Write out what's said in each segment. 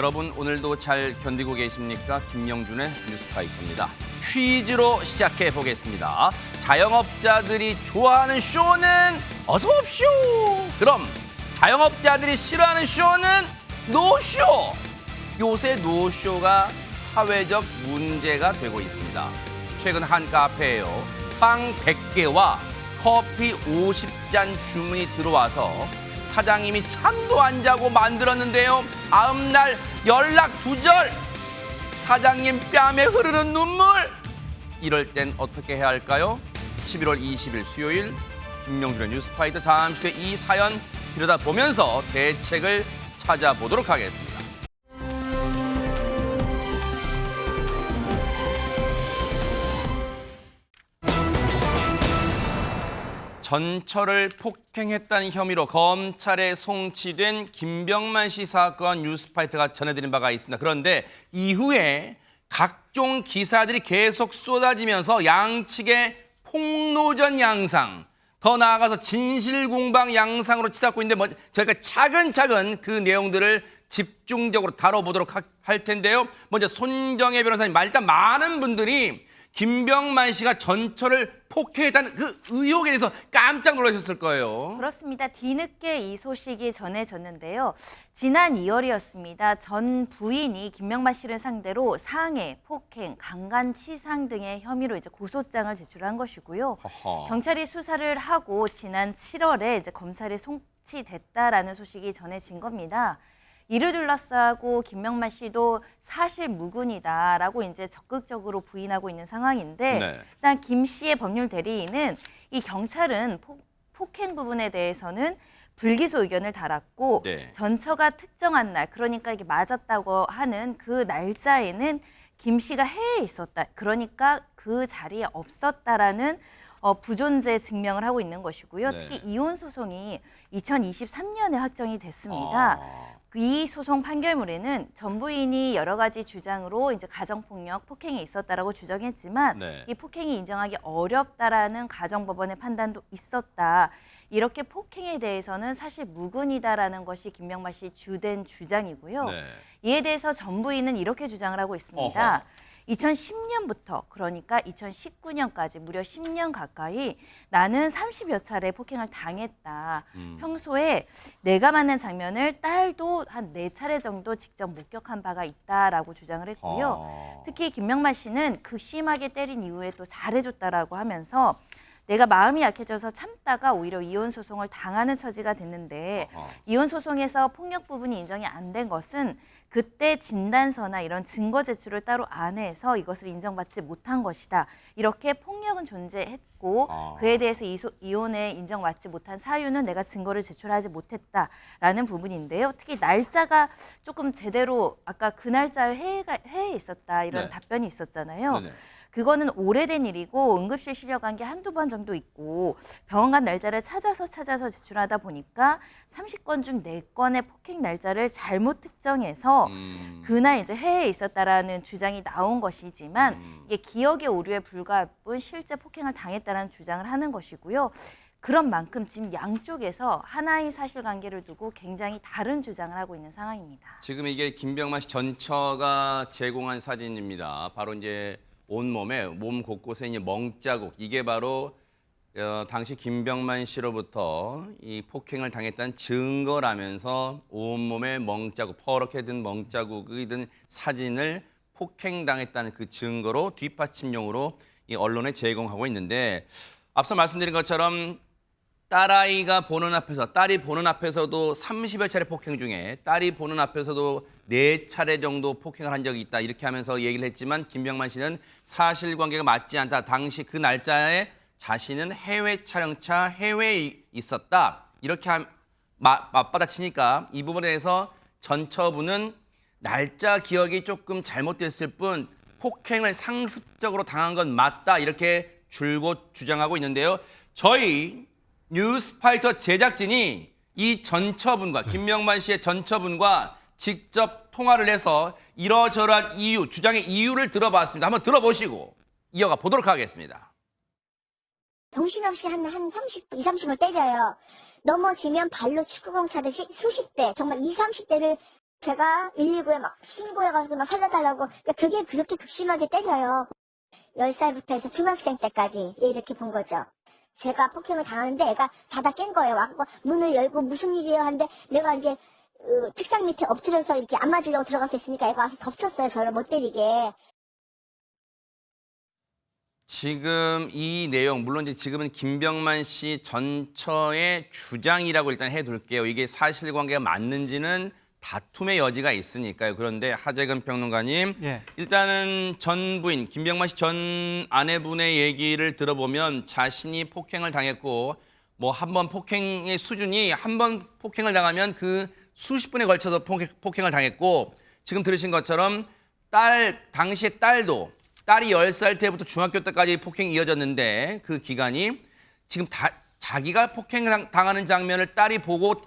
여러분 오늘도 잘 견디고 계십니까? 김명준의 뉴스파이터입니다. 퀴즈로 시작해 보겠습니다. 자영업자들이 좋아하는 쇼는 어서 옵쇼. 그럼 자영업자들이 싫어하는 쇼는 노쇼. 요새 노쇼가 사회적 문제가 되고 있습니다. 최근 한 카페에요. 빵 100개와 커피 50잔 주문이 들어와서 사장님이 잠도 안 자고 만들었는데요. 다음날 연락 두절. 사장님 뺨에 흐르는 눈물. 이럴 땐 어떻게 해야 할까요? 11월 20일 수요일 김명준의 뉴스파이터 잠시 후에 이 사연 들여다보면서 대책을 찾아보도록 하겠습니다. 전철을 폭행했다는 혐의로 검찰에 송치된 김병만 씨 사건 뉴스파이터가 전해드린 바가 있습니다. 그런데 이후에 각종 기사들이 계속 쏟아지면서 양측의 폭로전 양상, 더 나아가서 진실공방 양상으로 치닫고 있는데 저희가 차근차근 그 내용들을 집중적으로 다뤄보도록 할 텐데요. 먼저 손정혜 변호사님, 일단 많은 분들이 김병만 씨가 전철을 폭행했다는 그 의혹에 대해서 깜짝 놀라셨을 거예요. 그렇습니다. 뒤늦게 이 소식이 전해졌는데요. 지난 2월이었습니다. 전 부인이 김병만 씨를 상대로 상해, 폭행, 강간치상 등의 혐의로 이제 고소장을 제출한 것이고요. 허허. 경찰이 수사를 하고 지난 7월에 이제 검찰에 송치됐다라는 소식이 전해진 겁니다. 이를 둘러싸고 김병만 씨도 사실 무근이다라고 이제 적극적으로 부인하고 있는 상황인데, 네. 일단 김 씨의 법률 대리인은 이 경찰은 폭행 부분에 대해서는 불기소 의견을 달았고, 네. 전처가 특정한 날, 그러니까 이게 맞았다고 하는 그 날짜에는 김 씨가 해외에 있었다, 그러니까 그 자리에 없었다라는 부존재 증명을 하고 있는 것이고요. 네. 특히 이혼 소송이 2023년에 확정이 됐습니다. 이 소송 판결문에는 전 부인이 여러 가지 주장으로 이제 가정폭력, 폭행이 있었다라고 주장했지만, 네. 이 폭행이 인정하기 어렵다라는 가정법원의 판단도 있었다. 이렇게 폭행에 대해서는 사실 무근이다라는 것이 김병만 씨 주된 주장이고요. 네. 이에 대해서 전 부인은 이렇게 주장을 하고 있습니다. 어허. 2010년부터 그러니까 2019년까지 무려 10년 가까이 나는 30여 차례 폭행을 당했다. 평소에 내가 맞는 장면을 딸도 한 4차례 정도 직접 목격한 바가 있다라고 주장을 했고요. 특히 김병만 씨는 극심하게 때린 이후에 또 잘해줬다라고 하면서 내가 마음이 약해져서 참다가 오히려 이혼 소송을 당하는 처지가 됐는데, 이혼 소송에서 폭력 부분이 인정이 안 된 것은 그때 진단서나 이런 증거 제출을 따로 안 해서 이것을 인정받지 못한 것이다. 이렇게 폭력은 존재했고 그에 대해서 이혼에 인정받지 못한 사유는 내가 증거를 제출하지 못했다라는 부분인데요. 특히 날짜가 조금 제대로 아까 그 날짜에 해외에 있었다 이런 네. 답변이 있었잖아요. 네네. 그거는 오래된 일이고 응급실 실려간 게 한두 번 정도 있고 병원 간 날짜를 찾아서 제출하다 보니까 30건 중 4건의 폭행 날짜를 잘못 특정해서 그날 이제 해외에 있었다라는 주장이 나온 것이지만 이게 기억의 오류에 불과할 뿐 실제 폭행을 당했다는 주장을 하는 것이고요. 그런 만큼 지금 양쪽에서 하나의 사실관계를 두고 굉장히 다른 주장을 하고 있는 상황입니다. 지금 이게 김병만 씨 전처가 제공한 사진입니다. 바로 이제 온몸에 몸 곳곳에 있는 멍자국, 이게 바로 당시 김병만 씨로부터 이 폭행을 당했다는 증거라면서 온몸에 멍자국, 퍼렇게 든 멍자국이 든 사진을 폭행당했다는 그 증거로 뒷받침용으로 이 언론에 제공하고 있는데, 앞서 말씀드린 것처럼 딸이 보는 앞에서도 30여 차례 폭행 중에 딸이 보는 앞에서도 4차례 정도 폭행을 한 적이 있다, 이렇게 하면서 얘기를 했지만, 김병만 씨는 사실관계가 맞지 않다. 당시 그 날짜에 자신은 해외 촬영차 해외에 있었다. 이렇게 맞받아치니까 이 부분에 대해서 전처부는 날짜 기억이 조금 잘못됐을 뿐 폭행을 상습적으로 당한 건 맞다, 이렇게 줄곧 주장하고 있는데요. 저희 뉴스파이터 제작진이 이 전처분과 김병만 씨의 전처분과 직접 통화를 해서 이러저러한 주장의 이유를 들어봤습니다. 한번 들어보시고 이어가 보도록 하겠습니다. 정신없이 한 30, 20, 30을 때려요. 넘어지면 발로 축구공 차듯이 수십 대, 정말 20, 30대를 제가 119에 막 신고해가지고 막 살려달라고, 그러니까 그게 그렇게 극심하게 때려요. 10살부터 해서 중학생 때까지 이렇게 본 거죠. 제가 폭행을 당하는데 애가 자다 깬 거예요. 와서 문을 열고 무슨 일이에요 하는데 내가 이게 책상 밑에 엎드려서 이렇게 안 맞으려고 들어가서 있으니까 애가 와서 덮쳤어요. 저를 못 때리게. 지금 이 내용, 물론 이제 지금은 김병만 씨 전처의 주장이라고 일단 해둘게요. 이게 사실관계가 맞는지는 다툼의 여지가 있으니까요. 그런데 하재근 평론가님, 예. 일단은 전 부인, 김병만 씨 전 아내분의 얘기를 들어보면 자신이 폭행을 당했고 뭐 한 번 폭행의 수준이 한 번 폭행을 당하면 그 수십 분에 걸쳐서 폭행을 당했고 지금 들으신 것처럼 당시에 딸이 10살 때부터 중학교 때까지 폭행이 이어졌는데 그 기간이 지금 자기가 폭행당하는 장면을 딸이 보고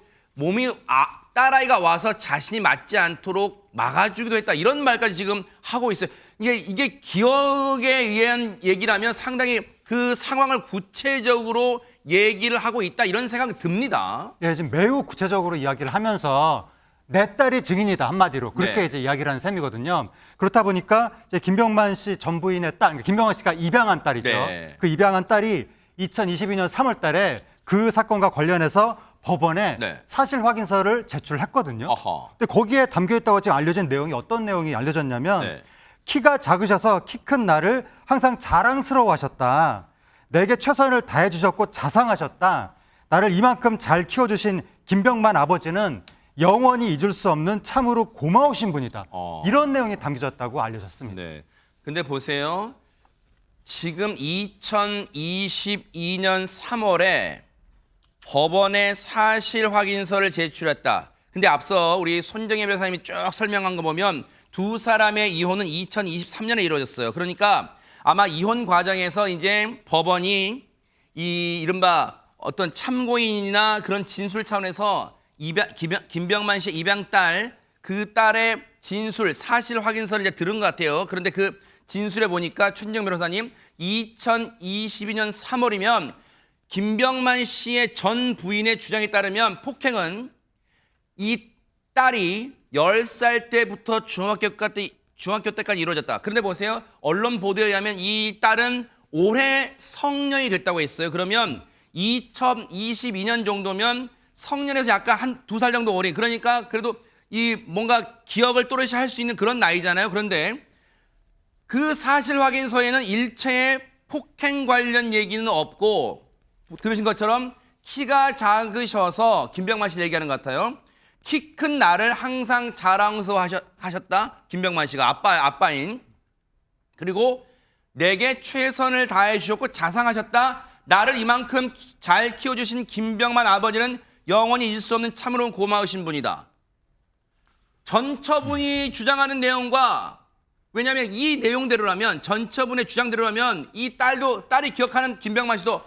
딸아이가 와서 자신이 맞지 않도록 막아주기도 했다. 이런 말까지 지금 하고 있어요. 이게 기억에 의한 얘기라면 상당히 그 상황을 구체적으로 얘기를 하고 있다. 이런 생각이 듭니다. 예, 지금 매우 구체적으로 이야기를 하면서 내 딸이 증인이다 한마디로 그렇게 네. 이제 이야기를 하는 셈이거든요. 그렇다 보니까 이제 김병만 씨 전 부인의 딸, 김병만 씨가 입양한 딸이죠. 네. 그 입양한 딸이 2022년 3월달에 그 사건과 관련해서 법원에 네. 사실 확인서를 제출했거든요. 어허. 근데 거기에 담겨 있다고 지금 알려진 내용이 어떤 내용이 알려졌냐면 네. 키가 작으셔서 키 큰 나를 항상 자랑스러워하셨다. 내게 최선을 다해 주셨고 자상하셨다. 나를 이만큼 잘 키워주신 김병만 아버지는 영원히 잊을 수 없는 참으로 고마우신 분이다. 이런 내용이 담겨졌다고 알려졌습니다. 네. 근데 보세요. 지금 2022년 3월에 법원에 사실 확인서를 제출했다. 근데 앞서 우리 손정혜 변호사님이 쭉 설명한 거 보면 두 사람의 이혼은 2023년에 이루어졌어요. 그러니까 아마 이혼 과정에서 이제 법원이 이 이른바 어떤 참고인이나 그런 진술 차원에서 김병만 씨의 입양 딸, 그 딸의 진술, 사실 확인서를 이제 들은 것 같아요. 그런데 그 진술에 보니까 최진정 변호사님, 2022년 3월이면 김병만 씨의 전 부인의 주장에 따르면 폭행은 이 딸이 10살 때부터 중학교 때까지 이루어졌다. 그런데 보세요. 언론 보도에 의하면 이 딸은 올해 성년이 됐다고 했어요. 그러면 2022년 정도면 성년에서 약간 한 2살 정도 어린, 그러니까 그래도 이 뭔가 기억을 또렷이 할 수 있는 그런 나이잖아요. 그런데 그 사실 확인서에는 일체의 폭행 관련 얘기는 없고 들으신 것처럼 키가 작으셔서 김병만 씨 얘기하는 것 같아요. 키 큰 나를 항상 자랑스러워하셨다. 김병만 씨가 아빠인. 그리고 내게 최선을 다해 주셨고 자상하셨다. 나를 이만큼 잘 키워주신 김병만 아버지는 영원히 잊을 수 없는 참으로 고마우신 분이다. 전처분이 주장하는 내용과, 왜냐하면 이 내용대로라면, 전처분의 주장대로라면 이 딸이 기억하는 김병만 씨도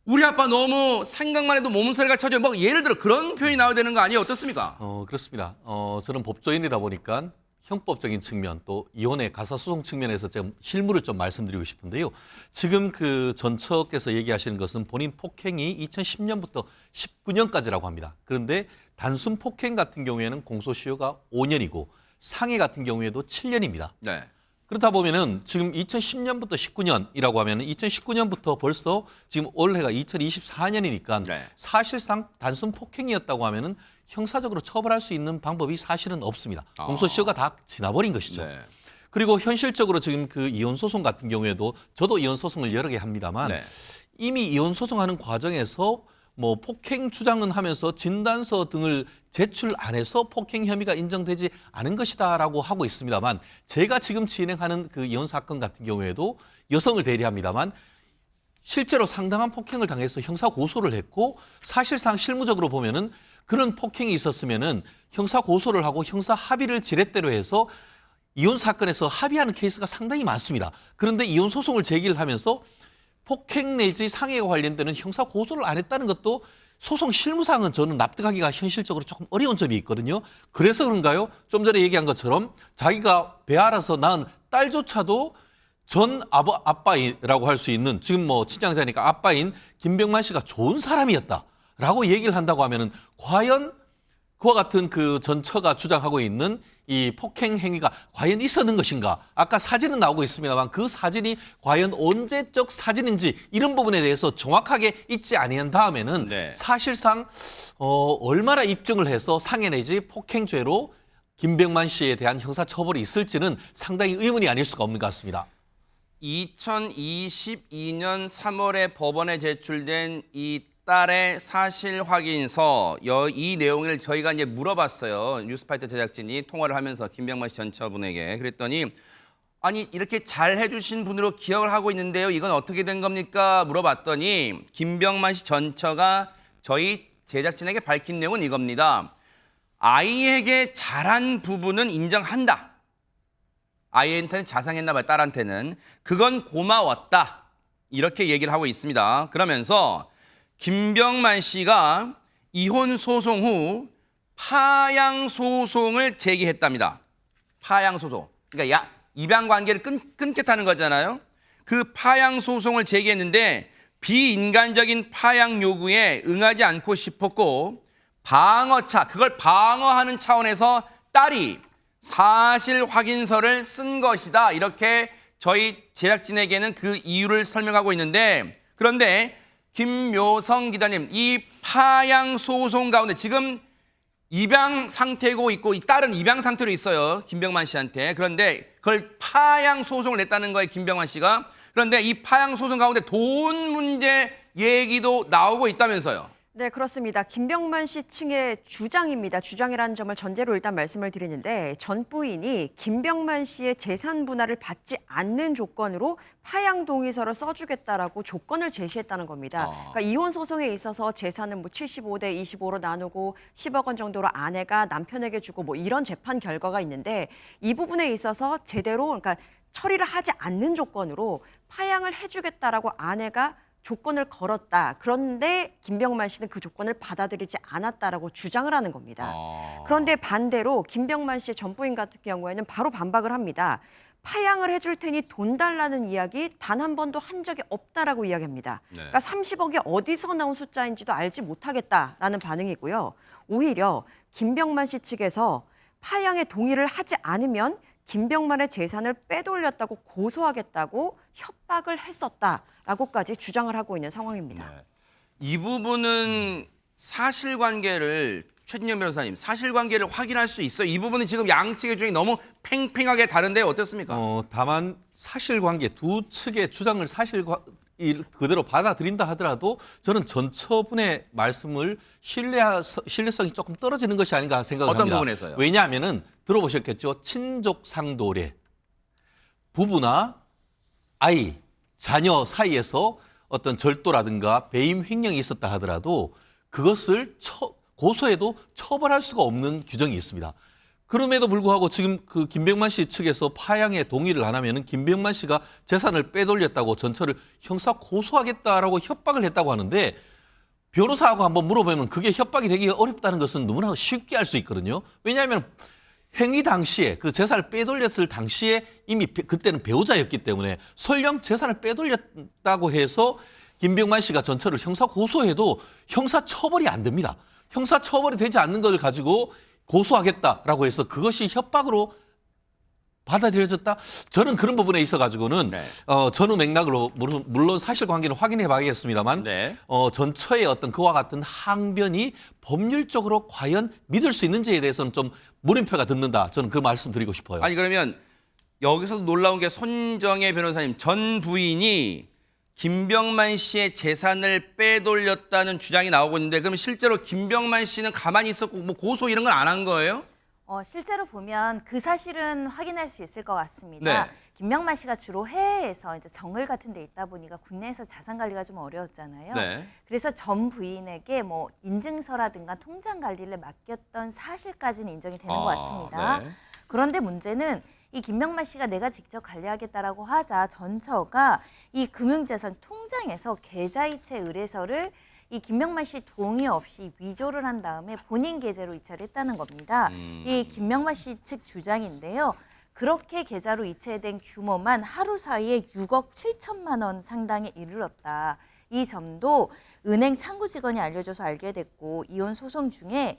우리 아빠 너무 생각만 해도 몸서리가 쳐져요. 뭐 예를 들어 그런 표현이 나와야 되는 거 아니에요? 어떻습니까? 그렇습니다. 저는 법조인이다 보니까 형법적인 측면 또 이혼의 가사소송 측면에서 제가 실무를 좀 말씀드리고 싶은데요. 지금 그 전처께서 얘기하시는 것은 본인 폭행이 2010년부터 19년까지라고 합니다. 그런데 단순 폭행 같은 경우에는 공소시효가 5년이고 상해 같은 경우에도 7년입니다. 네. 그렇다 보면은 지금 2010년부터 19년이라고 하면은 2019년부터 벌써 지금 올해가 2024년이니까 네. 사실상 단순 폭행이었다고 하면은 형사적으로 처벌할 수 있는 방법이 사실은 없습니다. 공소시효가 다 지나버린 것이죠. 네. 그리고 현실적으로 지금 그 이혼 소송 같은 경우에도 저도 이혼 소송을 여러 개 합니다만 네. 이미 이혼 소송하는 과정에서 뭐 폭행 주장은 하면서 진단서 등을 제출 안 해서 폭행 혐의가 인정되지 않은 것이다라고 하고 있습니다만 제가 지금 진행하는 그 이혼 사건 같은 경우에도 여성을 대리합니다만 실제로 상당한 폭행을 당해서 형사 고소를 했고 사실상 실무적으로 보면은 그런 폭행이 있었으면은 형사 고소를 하고 형사 합의를 지렛대로 해서 이혼 사건에서 합의하는 케이스가 상당히 많습니다. 그런데 이혼 소송을 제기를 하면서 폭행 내지 상해가 관련되는 형사 고소를 안 했다는 것도 소송 실무상은 저는 납득하기가 현실적으로 조금 어려운 점이 있거든요. 그래서 그런가요? 좀 전에 얘기한 것처럼 자기가 배 알아서 낳은 딸조차도 전 아빠라고 할 수 있는 지금 뭐 친양자니까 아빠인 김병만 씨가 좋은 사람이었다라고 얘기를 한다고 하면은 과연 그와 같은 그 전처가 주장하고 있는 이 폭행 행위가 과연 있었는 것인가? 아까 사진은 나오고 있습니다만 그 사진이 과연 언제적 사진인지 이런 부분에 대해서 정확하게 있지 아니한 다음에는 네. 사실상 얼마나 입증을 해서 상해 내지 폭행죄로 김병만 씨에 대한 형사처벌이 있을지는 상당히 의문이 아닐 수가 없는 것 같습니다. 2022년 3월에 법원에 제출된 이 딸의 사실 확인서 이 내용을 저희가 이제 물어봤어요. 뉴스파이터 제작진이 통화를 하면서 김병만 씨 전처분에게 그랬더니 아니 이렇게 잘 해주신 분으로 기억을 하고 있는데요. 이건 어떻게 된 겁니까? 물어봤더니 김병만 씨 전처가 저희 제작진에게 밝힌 내용은 이겁니다. 아이에게 잘한 부분은 인정한다. 아이한테는 자상했나 봐요. 딸한테는. 그건 고마웠다. 이렇게 얘기를 하고 있습니다. 그러면서 김병만 씨가 이혼 소송 후 파양 소송을 제기했답니다. 파양 소송. 그러니까 입양 관계를 끊겠다는 거잖아요. 그 파양 소송을 제기했는데 비인간적인 파양 요구에 응하지 않고 싶었고 그걸 방어하는 차원에서 딸이 사실 확인서를 쓴 것이다. 이렇게 저희 제작진에게는 그 이유를 설명하고 있는데 그런데 김묘성 기자님, 이 파양 소송 가운데 지금 입양 상태고 있고 이 딸은 입양 상태로 있어요. 김병만 씨한테. 그런데 그걸 파양 소송을 냈다는 거예요. 김병만 씨가. 그런데 이 파양 소송 가운데 돈 문제 얘기도 나오고 있다면서요. 네, 그렇습니다. 김병만 씨 측의 주장입니다. 주장이라는 점을 전제로 일단 말씀을 드리는데 전 부인이 김병만 씨의 재산 분할을 받지 않는 조건으로 파양 동의서를 써주겠다라고 조건을 제시했다는 겁니다. 그러니까 이혼 소송에 있어서 재산은 뭐 75대 25로 나누고 10억 원 정도로 아내가 남편에게 주고 뭐 이런 재판 결과가 있는데 이 부분에 있어서 제대로 그러니까 처리를 하지 않는 조건으로 파양을 해주겠다라고 아내가 조건을 걸었다. 그런데 김병만 씨는 그 조건을 받아들이지 않았다라고 주장을 하는 겁니다. 그런데 반대로 김병만 씨의 전 부인 같은 경우에는 바로 반박을 합니다. 파양을 해줄 테니 돈 달라는 이야기 단 한 번도 한 적이 없다라고 이야기합니다. 네. 그러니까 30억이 어디서 나온 숫자인지도 알지 못하겠다라는 반응이고요. 오히려 김병만 씨 측에서 파양에 동의를 하지 않으면 김병만의 재산을 빼돌렸다고 고소하겠다고 협박을 했었다라고까지 주장을 하고 있는 상황입니다. 네. 이 부분은 사실관계를 최진영 변호사님 사실관계를 확인할 수 있어요. 이 부분은 지금 양측의 주장이 너무 팽팽하게 다른데 어떻습니까? 다만 사실관계 두 측의 주장을 그대로 받아들인다 하더라도 저는 전처분의 말씀을 신뢰성이 조금 떨어지는 것이 아닌가 생각합니다. 어떤 부분에서요? 왜냐하면은 들어보셨겠죠. 친족 상도례 부부나 아이, 자녀 사이에서 어떤 절도라든가 배임 횡령이 있었다 하더라도 그것을 고소해도 처벌할 수가 없는 규정이 있습니다. 그럼에도 불구하고 지금 그 김병만 씨 측에서 파양에 동의를 안 하면은 김병만 씨가 재산을 빼돌렸다고 전처를 형사 고소하겠다라고 협박을 했다고 하는데 변호사하고 한번 물어보면 그게 협박이 되기 어렵다는 것은 너무나 쉽게 알 수 있거든요. 왜냐하면 행위 당시에 그 재산을 빼돌렸을 당시에 이미 그때는 배우자였기 때문에 설령 재산을 빼돌렸다고 해서 김병만 씨가 전처를 형사 고소해도 형사 처벌이 안 됩니다. 형사 처벌이 되지 않는 것을 가지고 고소하겠다라고 해서 그것이 협박으로 받아들여졌다? 저는 그런 부분에 있어가지고는 네. 전후 맥락으로 물론 사실관계는 확인해 봐야겠습니다만 네. 전처의 어떤 그와 같은 항변이 법률적으로 과연 믿을 수 있는지에 대해서는 좀 물음표가 듣는다. 저는 그 말씀 드리고 싶어요. 아니 그러면 여기서도 놀라운 게 손정혜 변호사님 전 부인이 김병만 씨의 재산을 빼돌렸다는 주장이 나오고 있는데 그럼 실제로 김병만 씨는 가만히 있었고 뭐 고소 이런 건 안 한 거예요? 실제로 보면 그 사실은 확인할 수 있을 것 같습니다. 네. 김병만 씨가 주로 해외에서 이제 정글 같은 데 있다 보니까 국내에서 자산 관리가 좀 어려웠잖아요. 네. 그래서 전 부인에게 뭐 인증서라든가 통장 관리를 맡겼던 사실까지는 인정이 되는 것 같습니다. 네. 그런데 문제는 이 김병만 씨가 내가 직접 관리하겠다라고 하자 전처가 이 금융자산 통장에서 계좌이체 의뢰서를 이 김병만 씨 동의 없이 위조를 한 다음에 본인 계좌로 이체를 했다는 겁니다. 이 김병만 씨 측 주장인데요. 그렇게 계좌로 이체된 규모만 하루 사이에 6억 7천만 원 상당에 이르렀다. 이 점도 은행 창구 직원이 알려줘서 알게 됐고 이혼 소송 중에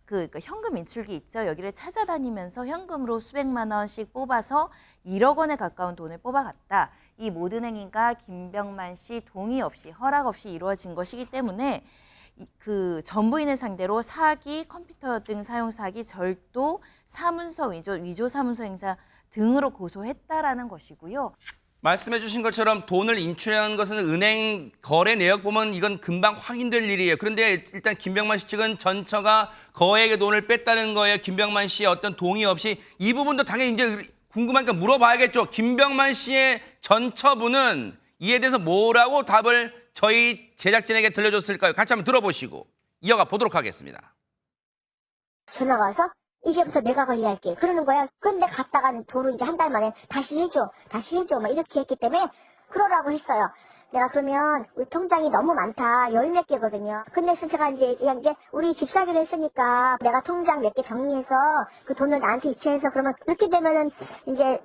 그러니까 현금 인출기 있죠. 여기를 찾아다니면서 현금으로 수백만 원씩 뽑아서 1억 원에 가까운 돈을 뽑아갔다. 이 모든 행위가 김병만 씨 동의 없이 허락 없이 이루어진 것이기 때문에 그 전부인을 상대로 사기, 컴퓨터 등 사용 사기, 절도, 사문서 위조 사문서 행사 등으로 고소했다라는 것이고요. 말씀해 주신 것처럼 돈을 인출한 것은 은행 거래 내역 보면 이건 금방 확인될 일이에요. 그런데 일단 김병만 씨 측은 전처가 거액의 돈을 뺐다는 거에 김병만 씨의 어떤 동의 없이 이 부분도 당연히 이제 궁금하니까 물어봐야겠죠. 김병만 씨의 전처분은 이에 대해서 뭐라고 답을 저희 제작진에게 들려줬을까요? 같이 한번 들어보시고 이어가 보도록 하겠습니다. 전화가 와서 이제부터 내가 관리할게. 그러는 거야. 그런데 갔다가는 돈을 이제 한 달 만에 다시 해줘. 막 이렇게 했기 때문에 그러라고 했어요. 내가 그러면 우리 통장이 너무 많다. 10몇 개거든요. 근데 제가 이제 얘기한 게 우리 집 사기로 했으니까 내가 통장 몇 개 정리해서 그 돈을 나한테 이체해서 그러면 그렇게 되면은 이제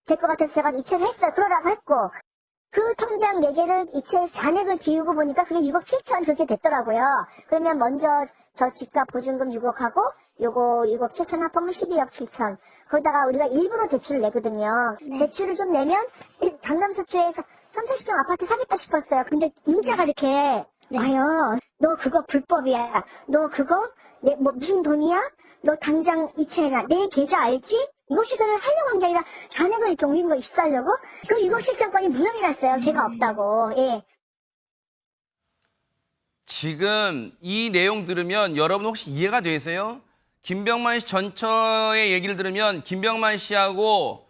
될 것 같아서 제가 이체를 했어요. 그러라고 했고 그 통장 4개를 이체해서 잔액을 비우고 보니까 그게 6억 7천 그렇게 됐더라고요. 그러면 먼저 저 집값 보증금 6억하고 요거 6억 7천 합하면 12억 7천. 거기다가 우리가 일부러 대출을 내거든요. 대출을 좀 내면 강남서초에서 30-40평 아파트 사겠다 싶었어요. 근데 문자가 이렇게 와요. 너 그거 불법이야. 너 그거 뭐 무슨 돈이야? 너 당장 이체해라. 내 계좌 알지? 6억 7천을 하려고 한 게 아니라 잔액을 이렇게 옮긴 거 입수하려고? 그 6억 7천건이 무혐의 났어요. 제가 없다고. 예. 지금 이 내용 들으면 여러분 혹시 이해가 되세요? 김병만 씨 전처의 얘기를 들으면 김병만 씨하고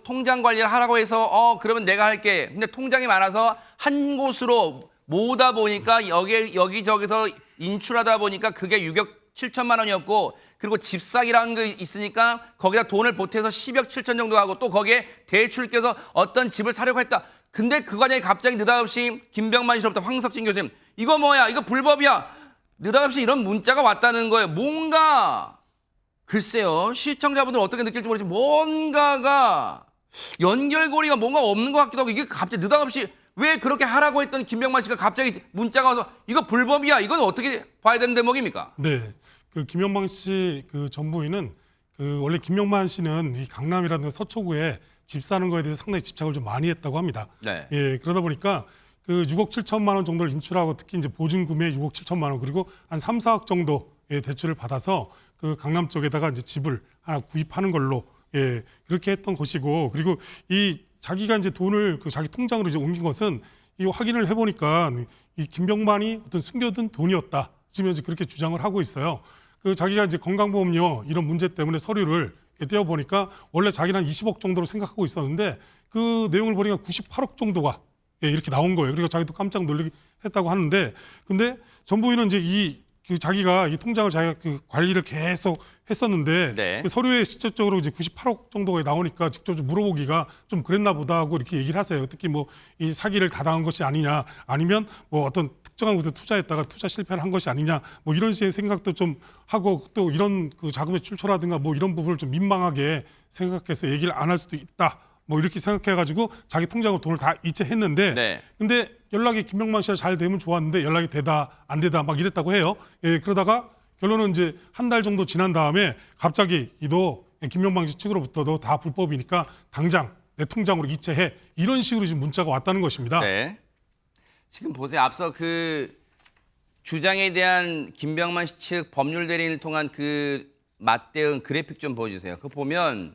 통장 관리를 하라고 해서 그러면 내가 할게. 근데 통장이 많아서 한 곳으로 모으다 보니까 여기저기서 인출하다 보니까 그게 6억 7천만 원이었고 그리고 집 사기라는 거 있으니까 거기다 돈을 보태서 10억 7천 정도 하고 또 거기에 대출 껴서 어떤 집을 사려고 했다. 근데 그 과정에 갑자기 느닷없이 김병만 씨로부터 황석진 교수님 이거 뭐야? 이거 불법이야. 느닷없이 이런 문자가 왔다는 거예요. 뭔가 글쎄요. 시청자분들 어떻게 느낄지 모르지만 뭔가가 연결고리가 뭔가 없는 것 같기도 하고 이게 갑자기 느닷없이 왜 그렇게 하라고 했던 김병만 씨가 갑자기 문자가 와서 이거 불법이야. 이건 어떻게 봐야 되는 대목입니까? 네. 그 김병만 씨 그 전부인은 그 원래 김병만 씨는 이 강남이라든가 서초구에 집 사는 거에 대해서 상당히 집착을 좀 많이 했다고 합니다. 네. 예, 그러다 보니까 그 6억 7천만 원 정도를 인출하고 특히 이제 보증금에 6억 7천만 원 그리고 한 3, 4억 정도의 대출을 받아서 그 강남 쪽에다가 이제 집을 하나 구입하는 걸로 예, 그렇게 했던 것이고 그리고 이 자기가 이제 돈을 그 자기 통장으로 이제 옮긴 것은 이 확인을 해보니까 이 김병만이 어떤 숨겨둔 돈이었다. 지금 이제 그렇게 주장을 하고 있어요. 그 자기가 이제 건강보험료 이런 문제 때문에 서류를 떼어보니까 원래 자기는 한 20억 정도로 생각하고 있었는데 그 내용을 보니까 98억 정도가 예, 이렇게 나온 거예요. 그러니까 자기도 깜짝 놀라게 했다고 하는데 근데 전부인은 이제 그 자기가 이 통장을 자기가 그 관리를 계속 했었는데 네. 그 서류에 직접적으로 이제 98억 정도가 나오니까 직접 좀 물어보기가 좀 그랬나 보다 하고 이렇게 얘기를 하세요. 특히 뭐 이 사기를 다당한 것이 아니냐 아니면 뭐 어떤 특정한 곳에 투자했다가 투자 실패를 한 것이 아니냐 뭐 이런 식의 생각도 좀 하고 또 이런 그 자금의 출처라든가 뭐 이런 부분을 좀 민망하게 생각해서 얘기를 안 할 수도 있다. 뭐 이렇게 생각해가지고 자기 통장으로 돈을 다 이체했는데 네. 근데 연락이 김병만 씨랑 잘 되면 좋았는데 연락이 되다 안 되다 막 이랬다고 해요. 예, 그러다가 결론은 이제 한 달 정도 지난 다음에 갑자기 너 김병만 씨 측으로부터 너 다 불법이니까 당장 내 통장으로 이체해 이런 식으로 지금 문자가 왔다는 것입니다. 네. 지금 보세요. 앞서 그 주장에 대한 김병만 씨 측 법률 대리인을 통한 그 맞대응 그래픽 좀 보여주세요. 그거 보면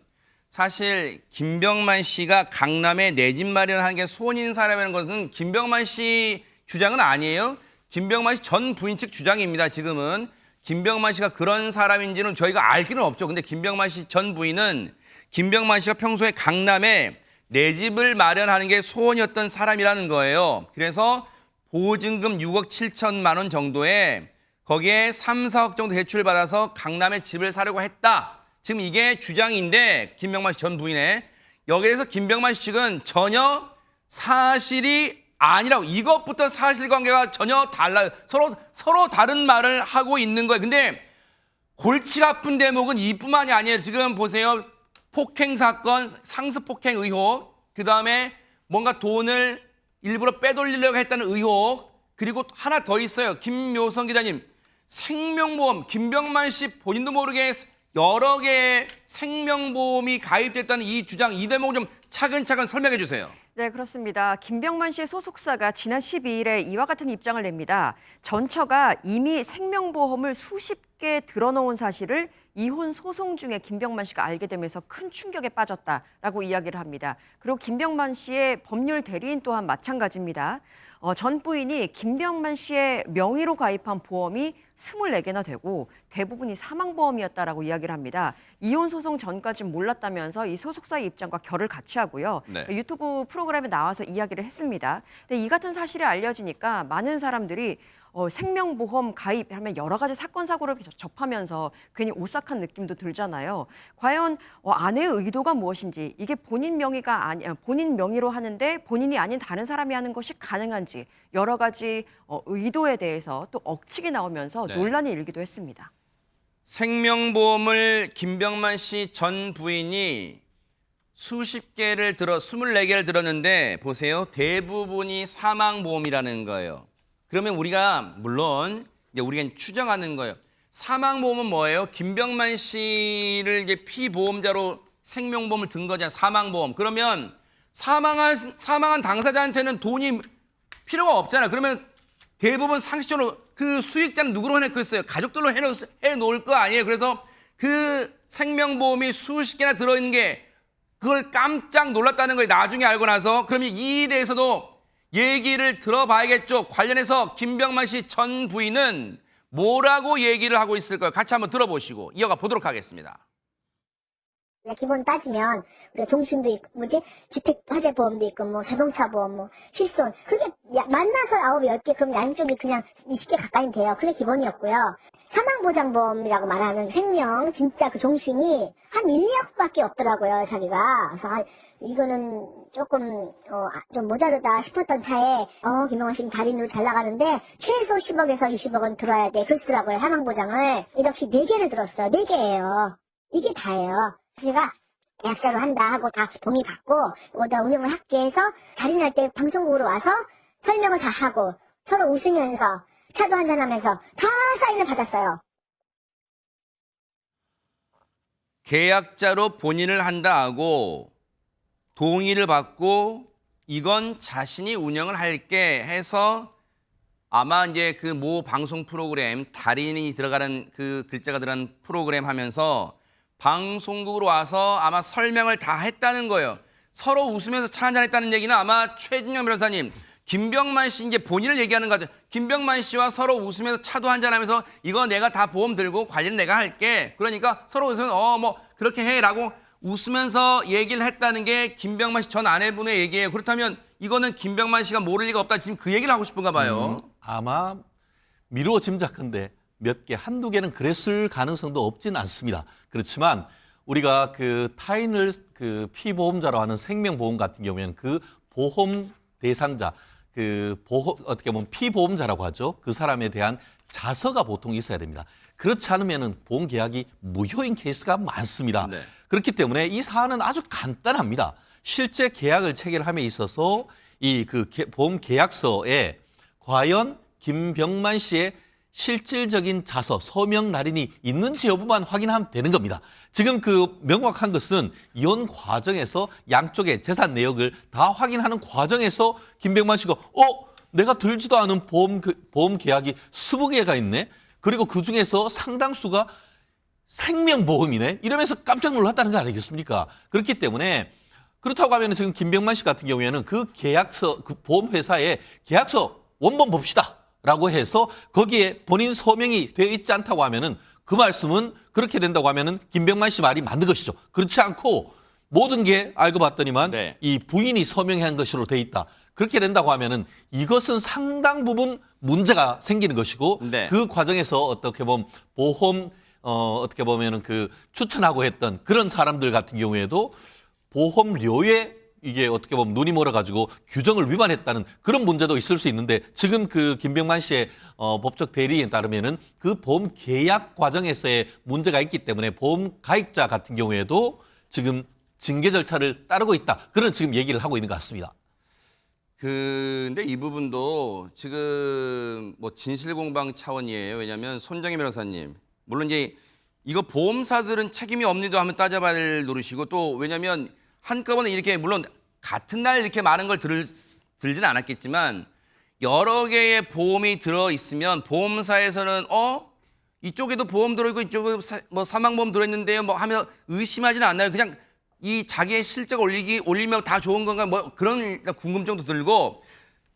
사실 김병만 씨가 강남에 내 집 마련하는 게 소원인 사람이라는 것은 김병만 씨 주장은 아니에요. 김병만 씨 전 부인 측 주장입니다. 지금은 김병만 씨가 그런 사람인지는 저희가 알 길은 없죠. 근데 김병만 씨 전 부인은 김병만 씨가 평소에 강남에 내 집을 마련하는 게 소원이었던 사람이라는 거예요. 그래서 보증금 6억 7천만 원 정도에 거기에 3, 4억 정도 대출을 받아서 강남에 집을 사려고 했다. 지금 이게 주장인데 김병만 씨 전 부인의 여기에서 김병만 씨 측은 전혀 사실이 아니라고 이것부터 사실관계가 전혀 달라요. 서로 다른 말을 하고 있는 거예요. 근데 골치가 아픈 대목은 이뿐만이 아니에요. 지금 보세요. 폭행 사건, 상습 폭행 의혹, 그다음에 뭔가 돈을 일부러 빼돌리려고 했다는 의혹, 그리고 하나 더 있어요. 김묘성 기자님. 생명보험, 김병만 씨 본인도 모르게 여러 개의 생명보험이 가입됐다는 이 주장, 이 대목 좀 차근차근 설명해 주세요. 네, 그렇습니다. 김병만 씨의 소속사가 지난 12일에 이와 같은 입장을 냅니다. 전처가 이미 생명보험을 수십 개 들어놓은 사실을 이혼 소송 중에 김병만 씨가 알게 되면서 큰 충격에 빠졌다라고 이야기를 합니다. 그리고 김병만 씨의 법률 대리인 또한 마찬가지입니다. 전 부인이 김병만 씨의 명의로 가입한 보험이 24개나 되고 대부분이 사망보험이었다라고 이야기를 합니다. 이혼 소송 전까지는 몰랐다면서 이 소속사의 입장과 결을 같이 하고요. 네. 유튜브 프로그램에 나와서 이야기를 했습니다. 근데 이 같은 사실이 알려지니까 많은 사람들이 생명보험 가입하면 여러 가지 사건 사고를 접하면서 괜히 오싹한 느낌도 들잖아요. 과연 아내의 의도가 무엇인지, 이게 본인 명의가 본인 명의로 하는데 본인이 아닌 다른 사람이 하는 것이 가능한지, 여러 가지 의도에 대해서 또 억측이 나오면서 네. 논란이 일기도 했습니다. 생명보험을 김병만 씨 전 부인이 수십 개를 24개를 들었는데 보세요. 대부분이 사망보험이라는 거예요. 그러면 우리가 물론 이제 우리가 추정하는 거예요. 사망보험은 뭐예요? 김병만 씨를 이제 피보험자로 생명보험을 든 거잖아요. 사망보험. 그러면 사망한 당사자한테는 돈이 필요가 없잖아요. 그러면 대부분 상식적으로 그 수익자는 누구로 해놓겠어요? 가족들로 해놓을 거 아니에요. 그래서 그 생명보험이 수십 개나 들어있는 게 그걸 깜짝 놀랐다는 걸 나중에 알고 나서 그러면 이에 대해서도 얘기를 들어봐야겠죠. 관련해서 김병만 씨 전 부인은 뭐라고 얘기를 하고 있을까요? 같이 한번 들어보시고 이어가 보도록 하겠습니다. 기본 따지면 우리가 종신도 있고 주택 화재 보험도 있고 자동차 보험 실손 그게 만나서 9, 10개 그럼 양쪽이 그냥 20개 가까이 돼요. 그게 기본이었고요. 사망보장보험이라고 말하는 생명 진짜 그 종신이 한 1, 2억밖에 없더라고요. 자기가. 그래서 이거는 조금 좀 모자르다 싶었던 차에 김병만 씨는 달인으로 잘 나가는데 최소 10억에서 20억은 들어야 돼. 그러시더라고요. 사망보장을 1억씩 4개를 들었어요. 4개예요. 이게 다예요. 제가 계약자로 한다 하고 다 동의 받고 다 운영을 할게 해서 달인할 때 방송국으로 와서 설명을 다 하고 서로 웃으면서 차도 한잔하면서 다 사인을 받았어요. 계약자로 본인을 한다 하고 동의를 받고 이건 자신이 운영을 할게 해서 아마 이제 그 모 방송 프로그램 달인이 들어가는 그 글자가 들어가는 프로그램 하면서 방송국으로 와서 아마 설명을 다 했다는 거예요. 서로 웃으면서 차 한잔 했다는 얘기는 아마 최진영 변호사님, 김병만 씨 이제 본인을 얘기하는 것 같아요. 김병만 씨와 서로 웃으면서 차도 한잔하면서 이거 내가 다 보험 들고 관리는 내가 할게. 그러니까 서로 웃으면서 뭐 그렇게 해라고 웃으면서 얘기를 했다는 게 김병만 씨 전 아내분의 얘기예요. 그렇다면 이거는 김병만 씨가 모를 리가 없다. 지금 그 얘기를 하고 싶은가 봐요. 아마 미루어 짐작컨대 몇 개, 한두 개는 그랬을 가능성도 없진 않습니다. 그렇지만 우리가 그 타인을 그 피보험자로 하는 생명보험 같은 경우에는 그 보험 대상자, 어떻게 보면 피보험자라고 하죠. 그 사람에 대한 자서가 보통 있어야 됩니다. 그렇지 않으면은 보험 계약이 무효인 케이스가 많습니다. 네. 그렇기 때문에 이 사안은 아주 간단합니다. 실제 계약을 체결함에 있어서 이 그 보험 계약서에 과연 김병만 씨의 실질적인 자서, 서명 날인이 있는지 여부만 확인하면 되는 겁니다. 지금 그 명확한 것은 이혼 과정에서 양쪽의 재산 내역을 다 확인하는 과정에서 김병만 씨가 내가 들지도 않은 보험 계약이 20개가 있네. 그리고 그중에서 상당수가 생명보험이네. 이러면서 깜짝 놀랐다는 거 아니겠습니까? 그렇기 때문에 그렇다고 하면 지금 김병만 씨 같은 경우에는 그 계약서, 그 보험회사의 계약서 원본 봅시다. 라고 해서 거기에 본인 서명이 되어 있지 않다고 하면은 그 말씀은 그렇게 된다고 하면은 김병만 씨 말이 맞는 것이죠. 그렇지 않고 모든 게 알고 봤더니만 네. 이 부인이 서명한 것으로 되어 있다. 그렇게 된다고 하면은 이것은 상당 부분 문제가 생기는 것이고 네. 그 과정에서 어떻게 보면 보험 어떻게 보면은 그 추천하고 했던 그런 사람들 같은 경우에도 보험료에 이게 어떻게 보면 눈이 멀어가지고 규정을 위반했다는 그런 문제도 있을 수 있는데 지금 그 김병만 씨의 법적 대리에 따르면은 그 보험 계약 과정에서의 문제가 있기 때문에 보험 가입자 같은 경우에도 지금 징계 절차를 따르고 있다. 그런 지금 얘기를 하고 있는 것 같습니다. 근데 이 부분도 지금 뭐 진실 공방 차원이에요. 왜냐하면 손정혜 변호사님, 물론 이제 이거 보험사들은 책임이 없니도 하면 따져봐야 될 노릇이고, 또 왜냐하면 한꺼번에 이렇게 물론 같은 날 이렇게 많은 걸 들지는 않았겠지만 여러 개의 보험이 들어 있으면 보험사에서는 이쪽에도 보험 들어있고 이쪽에도 뭐 사망보험 들어있는데요 뭐 하면 의심하지는 않나요? 그냥 이 자기의 실적 올리면 다 좋은 건가 뭐 그런 일단 궁금증도 들고,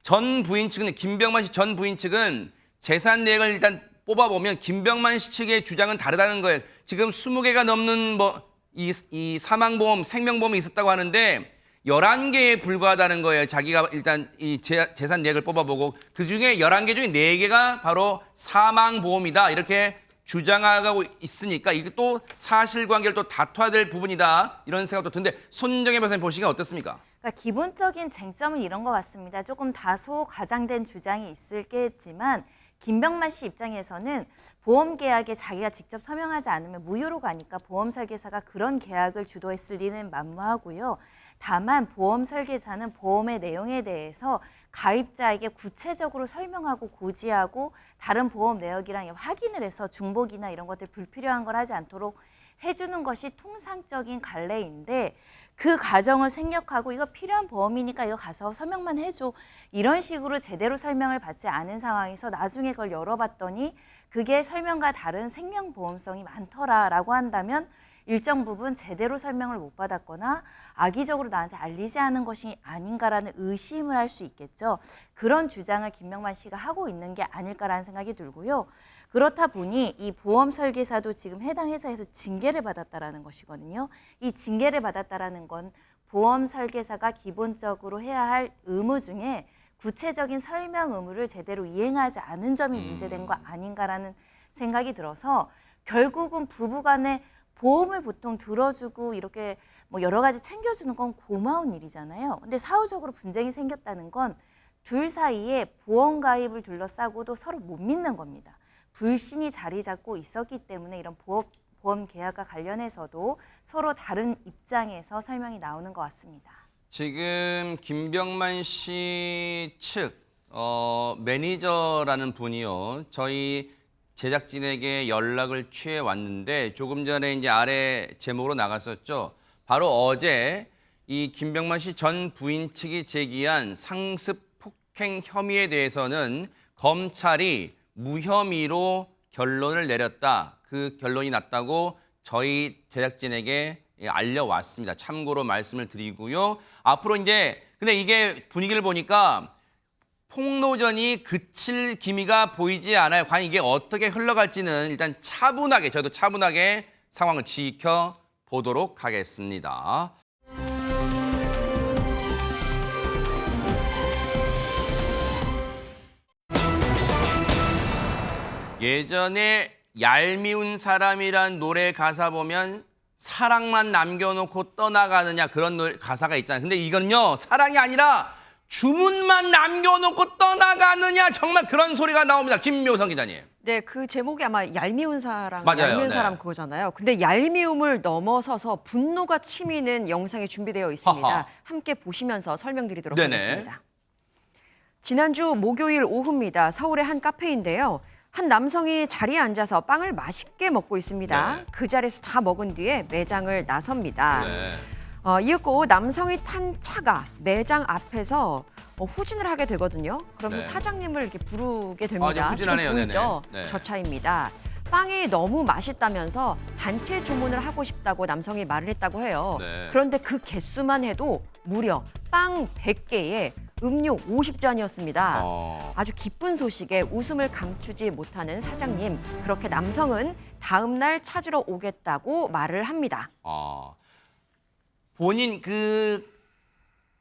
전 부인 측은 김병만 씨 전 부인 측은 재산 내역을 일단 뽑아보면 김병만 씨 측의 주장은 다르다는 거예요. 지금 20개가 넘는 뭐 이 사망보험, 생명보험이 있었다고 하는데 11개에 불과하다는 거예요. 자기가 일단 이 재산 내역을 뽑아보고 그중에 11개 중에 4개가 바로 사망보험이다 이렇게 주장하고 있으니까 이게 또 사실관계를 또 다퉈야 될 부분이다 이런 생각도 드는데, 손정혜 변호사님 보시기에 어떻습니까? 그러니까 기본적인 쟁점은 이런 것 같습니다. 조금 다소 과장된 주장이 있을겠지만 김병만 씨 입장에서는 보험 계약에 자기가 직접 서명하지 않으면 무효로 가니까 보험 설계사가 그런 계약을 주도했을 리는 만무하고요. 다만 보험 설계사는 보험의 내용에 대해서 가입자에게 구체적으로 설명하고 고지하고 다른 보험 내역이랑 확인을 해서 중복이나 이런 것들 불필요한 걸 하지 않도록 해주는 것이 통상적인 관례인데, 그 과정을 생략하고 이거 필요한 보험이니까 이거 가서 서명만 해줘 이런 식으로 제대로 설명을 받지 않은 상황에서 나중에 그걸 열어봤더니 그게 설명과 다른 생명보험성이 많더라라고 한다면 일정 부분 제대로 설명을 못 받았거나 악의적으로 나한테 알리지 않은 것이 아닌가라는 의심을 할 수 있겠죠. 그런 주장을 김병만 씨가 하고 있는 게 아닐까라는 생각이 들고요. 그렇다 보니 이 보험 설계사도 지금 해당 회사에서 징계를 받았다라는 것이거든요. 이 징계를 받았다라는 건 보험 설계사가 기본적으로 해야 할 의무 중에 구체적인 설명 의무를 제대로 이행하지 않은 점이 문제된 거 아닌가라는 생각이 들어서, 결국은 부부간에 보험을 보통 들어주고 이렇게 뭐 여러 가지 챙겨주는 건 고마운 일이잖아요. 근데 사후적으로 분쟁이 생겼다는 건 둘 사이에 보험 가입을 둘러싸고도 서로 못 믿는 겁니다. 불신이 자리 잡고 있었기 때문에 이런 보험 계약과 관련해서도 서로 다른 입장에서 설명이 나오는 것 같습니다. 지금 김병만 씨 측 매니저라는 분이요, 저희 제작진에게 연락을 취해 왔는데 조금 전에 이제 아래 제목으로 나갔었죠. 바로 어제 이 김병만 씨 전 부인 측이 제기한 상습 폭행 혐의에 대해서는 검찰이 무혐의로 결론을 내렸다. 그 결론이 났다고 저희 제작진에게 알려왔습니다. 참고로 말씀을 드리고요. 앞으로 이제 근데 이게 분위기를 보니까 폭로전이 그칠 기미가 보이지 않아요. 과연 이게 어떻게 흘러갈지는 일단 차분하게, 저도 차분하게 상황을 지켜보도록 하겠습니다. 예전에 얄미운 사람이란 노래 가사 보면 사랑만 남겨놓고 떠나가느냐 그런 가사가 있잖아요. 근데 이건요, 사랑이 아니라 주문만 남겨놓고 떠나가느냐, 정말 그런 소리가 나옵니다. 김묘성 기자님. 네, 그 제목이 아마 얄미운 사람, 맞아요. 얄미운 네. 사람 그거잖아요. 근데 얄미움을 넘어서서 분노가 치미는 영상이 준비되어 있습니다. 하하. 함께 보시면서 설명드리도록 네네. 하겠습니다. 지난주 목요일 오후입니다. 서울의 한 카페인데요. 한 남성이 자리에 앉아서 빵을 맛있게 먹고 있습니다. 네. 그 자리에서 다 먹은 뒤에 매장을 나섭니다. 네. 이윽고 남성이 탄 차가 매장 앞에서 후진을 하게 되거든요. 그러면서 네. 사장님을 이렇게 부르게 됩니다. 네, 후진하네요. 지금 보이죠? 네네. 네. 저 차입니다. 빵이 너무 맛있다면서 단체 주문을 하고 싶다고 남성이 말을 했다고 해요. 네. 그런데 그 개수만 해도 무려 빵 100개에 음료 50잔이었습니다. 아주 기쁜 소식에 웃음을 감추지 못하는 사장님. 그렇게 남성은 다음 날 찾으러 오겠다고 말을 합니다. 본인 그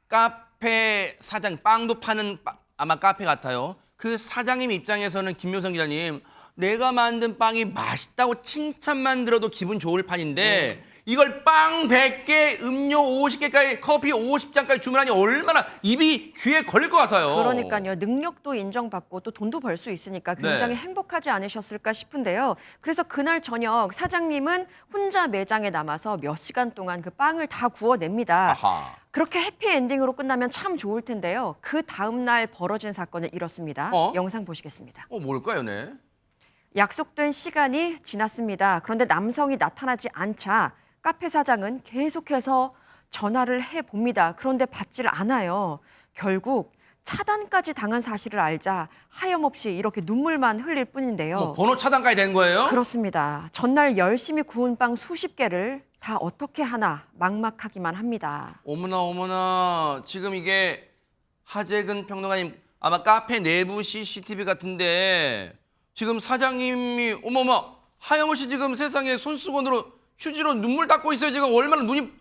카페 사장, 빵도 파는 아마 카페 같아요. 그 사장님 입장에서는 김묘성 기자님, 내가 만든 빵이 맛있다고 칭찬만 들어도 기분 좋을 판인데 이걸 빵 100개, 음료 50개까지, 커피 50잔까지 주문하니 얼마나 입이 귀에 걸릴 것 같아요. 그러니까요. 능력도 인정받고 또 돈도 벌 수 있으니까 굉장히 네. 행복하지 않으셨을까 싶은데요. 그래서 그날 저녁 사장님은 혼자 매장에 남아서 몇 시간 동안 그 빵을 다 구워냅니다. 아하. 그렇게 해피엔딩으로 끝나면 참 좋을 텐데요. 그 다음 날 벌어진 사건은 이렇습니다. 영상 보시겠습니다. 뭘까요, 네? 약속된 시간이 지났습니다. 그런데 남성이 나타나지 않자 카페 사장은 계속해서 전화를 해봅니다. 그런데 받지를 않아요. 결국 차단까지 당한 사실을 알자 하염없이 이렇게 눈물만 흘릴 뿐인데요. 번호 차단까지 된 거예요? 그렇습니다. 전날 열심히 구운 빵 수십 개를 다 어떻게 하나 막막하기만 합니다. 어머나 어머나, 지금 이게 하재근 평론가님 아마 카페 내부 CCTV 같은데 지금 사장님이 어머머 하염없이 지금 세상에 손수건으로 휴지로 눈물 닦고 있어요. 지금 얼마나 눈이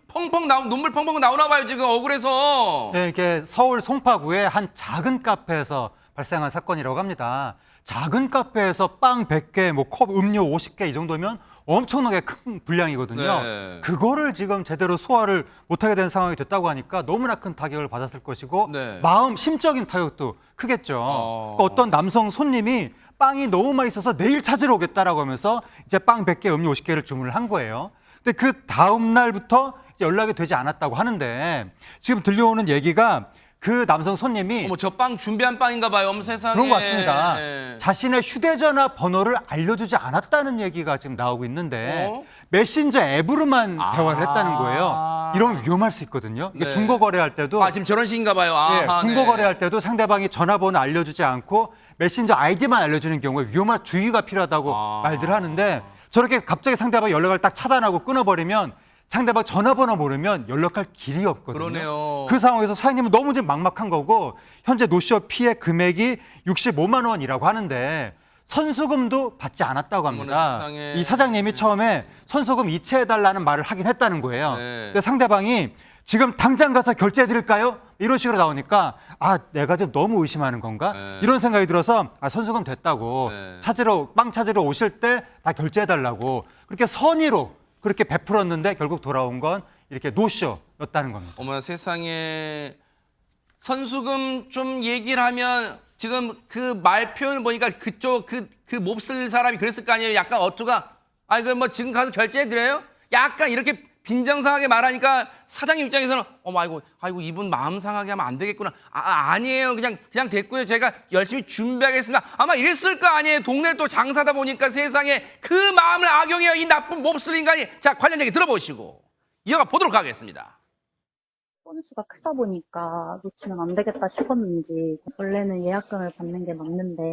눈물 펑펑 나오나 봐요. 지금 억울해서. 네, 이게 서울 송파구의 한 작은 카페에서 발생한 사건이라고 합니다. 작은 카페에서 빵 100개, 컵 음료 50개 이 정도면 엄청나게 큰 분량이거든요. 네. 그거를 지금 제대로 소화를 못하게 된 상황이 됐다고 하니까 너무나 큰 타격을 받았을 것이고 네. 심적인 타격도 크겠죠. 그러니까 어떤 남성 손님이 빵이 너무 맛있어서 내일 찾으러 오겠다라고 하면서 이제 빵 100개, 음료 50개를 주문을 한 거예요. 근데 그 다음 날부터 이제 연락이 되지 않았다고 하는데 지금 들려오는 얘기가 그 남성 손님이 저 빵 준비한 빵인가 봐요. 어머 세상에. 그런 것 같습니다. 네. 자신의 휴대전화 번호를 알려주지 않았다는 얘기가 지금 나오고 있는데 메신저 앱으로만 대화를 했다는 거예요. 이러면 위험할 수 있거든요. 이게 네. 중고 거래할 때도 지금 저런 식인가 봐요. 중고 네. 거래할 때도 상대방이 전화번호 알려주지 않고 메신저 아이디만 알려주는 경우에 위험한 주의가 필요하다고 말들 하는데 저렇게 갑자기 상대방 연락을 딱 차단하고 끊어버리면 상대방 전화번호 모르면 연락할 길이 없거든요. 그러네요. 그 상황에서 사장님은 너무 좀 막막한 거고 현재 노쇼 피해 금액이 65만 원이라고 하는데 선수금도 받지 않았다고 합니다. 어머나, 세상에. 이 사장님이 처음에 선수금 이체해달라는 말을 하긴 했다는 거예요. 네. 근데 상대방이 지금 당장 가서 결제해드릴까요? 이런 식으로 나오니까 내가 좀 너무 의심하는 건가? 네. 이런 생각이 들어서 선수금 됐다고 네. 빵 찾으러 오실 때 다 결제해달라고 그렇게 선의로 그렇게 베풀었는데 결국 돌아온 건 이렇게 노쇼였다는 겁니다. 어머나 세상에. 선수금 좀 얘기를 하면 지금 그 말 표현을 보니까 그쪽 그 몹쓸 사람이 그랬을 거 아니에요. 약간 어투가 지금 가서 결제해 드려요? 약간 이렇게 빈정상하게 말하니까 사장님 입장에서는 아이고 이분 마음 상하게 하면 안 되겠구나. 아니에요. 그냥 됐고요. 제가 열심히 준비하겠습니다. 아마 이랬을 거 아니에요. 동네 또 장사다 보니까 세상에 그 마음을 악용해요. 이 나쁜 몹쓸 인간이. 자, 관련 얘기 들어보시고 이어가 보도록 하겠습니다. 건수가 크다 보니까 놓치면 안 되겠다 싶었는지 원래는 예약금을 받는 게 맞는데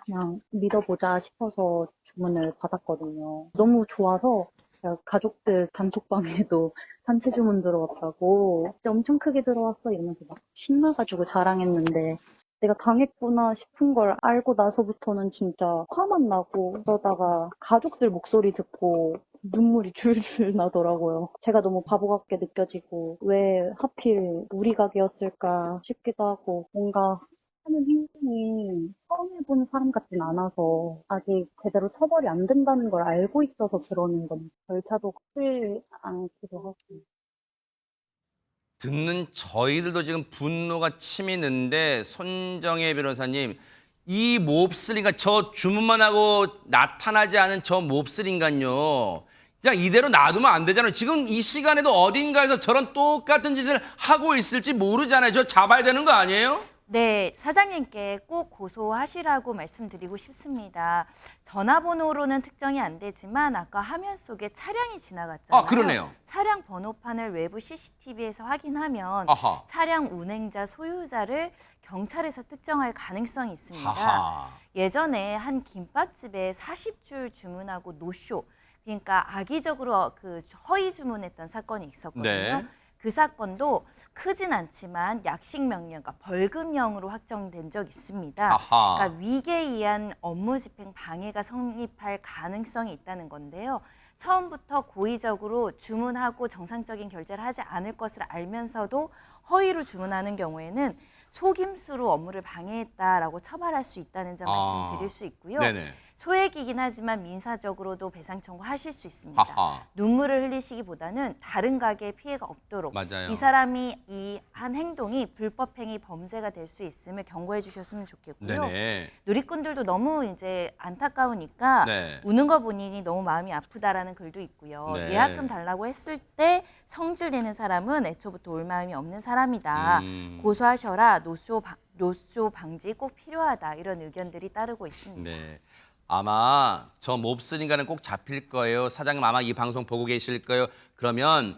그냥 믿어보자 싶어서 주문을 받았거든요. 너무 좋아서 제가 가족들 단톡방에도 단체 주문 들어왔다고 진짜 엄청 크게 들어왔어 이러면서 막 신나가지고 자랑했는데 내가 당했구나 싶은 걸 알고 나서부터는 진짜 화만 나고 그러다가 가족들 목소리 듣고 눈물이 줄줄 나더라고요. 제가 너무 바보 같게 느껴지고 왜 하필 우리 가게였을까 싶기도 하고 뭔가 하는 행동이 처음 해보는 사람 같진 않아서 아직 제대로 처벌이 안 된다는 걸 알고 있어서 그러는 건 절차도 크지 않기도 하고. 듣는 저희들도 지금 분노가 치미는데 손정혜 변호사님 이 몹쓸인간 저 주문만 하고 나타나지 않은 저 몹쓸인간요. 그냥 이대로 놔두면 안 되잖아요. 지금 이 시간에도 어딘가에서 저런 똑같은 짓을 하고 있을지 모르잖아요. 저 잡아야 되는 거 아니에요? 네, 사장님께 꼭 고소하시라고 말씀드리고 싶습니다. 전화번호로는 특정이 안 되지만 아까 화면 속에 차량이 지나갔잖아요. 그러네요. 차량 번호판을 외부 CCTV에서 확인하면 아하. 차량 운행자, 소유자를 경찰에서 특정할 가능성이 있습니다. 아하. 예전에 한 김밥집에 40줄 주문하고 노쇼, 그러니까 악의적으로 그 허위 주문했던 사건이 있었거든요. 네. 그 사건도 크진 않지만 약식 명령, 그러니까 벌금형으로 확정된 적 있습니다. 아하. 그러니까 위계에 의한 업무 집행 방해가 성립할 가능성이 있다는 건데요. 처음부터 고의적으로 주문하고 정상적인 결제를 하지 않을 것을 알면서도 허위로 주문하는 경우에는 속임수로 업무를 방해했다라고 처벌할 수 있다는 점 말씀드릴 수 있고요. 네네. 소액이긴 하지만 민사적으로도 배상 청구하실 수 있습니다. 하하. 눈물을 흘리시기보다는 다른 가게에 피해가 없도록 맞아요. 이 사람이 이 한 행동이 불법행위 범죄가 될 수 있음을 경고해 주셨으면 좋겠고요. 네네. 누리꾼들도 너무 이제 안타까우니까 네. 우는 거 보니 너무 마음이 아프다라는 글도 있고요. 네. 예약금 달라고 했을 때 성질 내는 사람은 애초부터 올 마음이 없는 사람이다. 고소하셔라. 노쇼 방지 꼭 필요하다. 이런 의견들이 따르고 있습니다. 네. 아마 저 몹쓸인간은 꼭 잡힐 거예요. 사장님 아마 이 방송 보고 계실 거예요. 그러면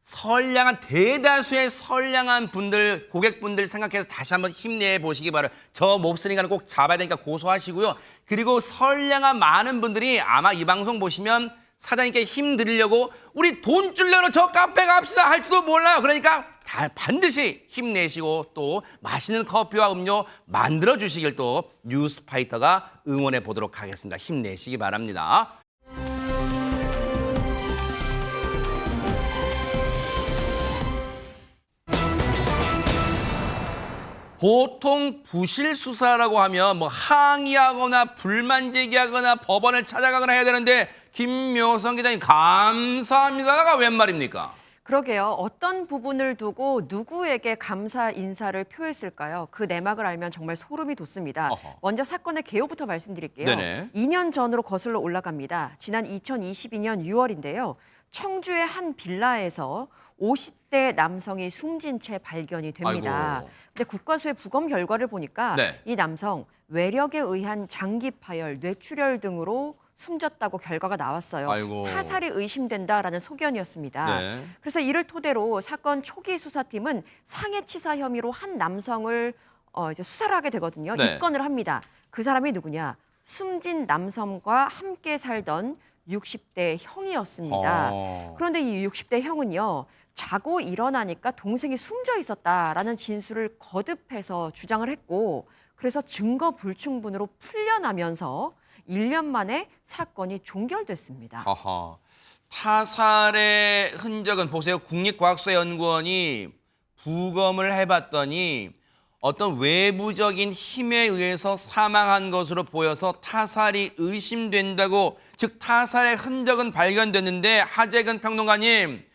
선량한 대다수의 선량한 분들, 고객분들 생각해서 다시 한번 힘내 보시기 바라요. 저 몹쓸인간은 꼭 잡아야 되니까 고소하시고요. 그리고 선량한 많은 분들이 아마 이 방송 보시면 사장님께 힘 드리려고 우리 돈 주려고 저 카페 갑시다 할지도 몰라요. 그러니까 다 반드시 힘내시고 또 맛있는 커피와 음료 만들어 주시길 또 뉴스파이터가 응원해 보도록 하겠습니다. 힘내시기 바랍니다. 보통 부실 수사라고 하면 뭐 항의하거나 불만 제기하거나 법원을 찾아가거나 해야 되는데 김묘성 기자님 감사합니다가 웬 말입니까? 그러게요. 어떤 부분을 두고 누구에게 감사 인사를 표했을까요? 그 내막을 알면 정말 소름이 돋습니다. 어허. 먼저 사건의 개요부터 말씀드릴게요. 네네. 2년 전으로 거슬러 올라갑니다. 지난 2022년 6월인데요. 청주의 한 빌라에서 50대 남성이 숨진 채 발견이 됩니다. 아이고. 근데 국과수의 부검 결과를 보니까 네. 이 남성 외력에 의한 장기 파열, 뇌출혈 등으로 숨졌다고 결과가 나왔어요. 아이고. 타살이 의심된다라는 소견이었습니다. 네. 그래서 이를 토대로 사건 초기 수사팀은 상해치사 혐의로 한 남성을 이제 수사를 하게 되거든요. 네. 입건을 합니다. 그 사람이 누구냐? 숨진 남성과 함께 살던 60대 형이었습니다. 그런데 이 60대 형은요. 자고 일어나니까 동생이 숨져 있었다라는 진술을 거듭해서 주장을 했고 그래서 증거 불충분으로 풀려나면서 1년 만에 사건이 종결됐습니다. 하하. 타살의 흔적은 보세요. 국립과학수사연구원이 부검을 해봤더니 어떤 외부적인 힘에 의해서 사망한 것으로 보여서 타살이 의심된다고, 즉 타살의 흔적은 발견됐는데 하재근 평론가님,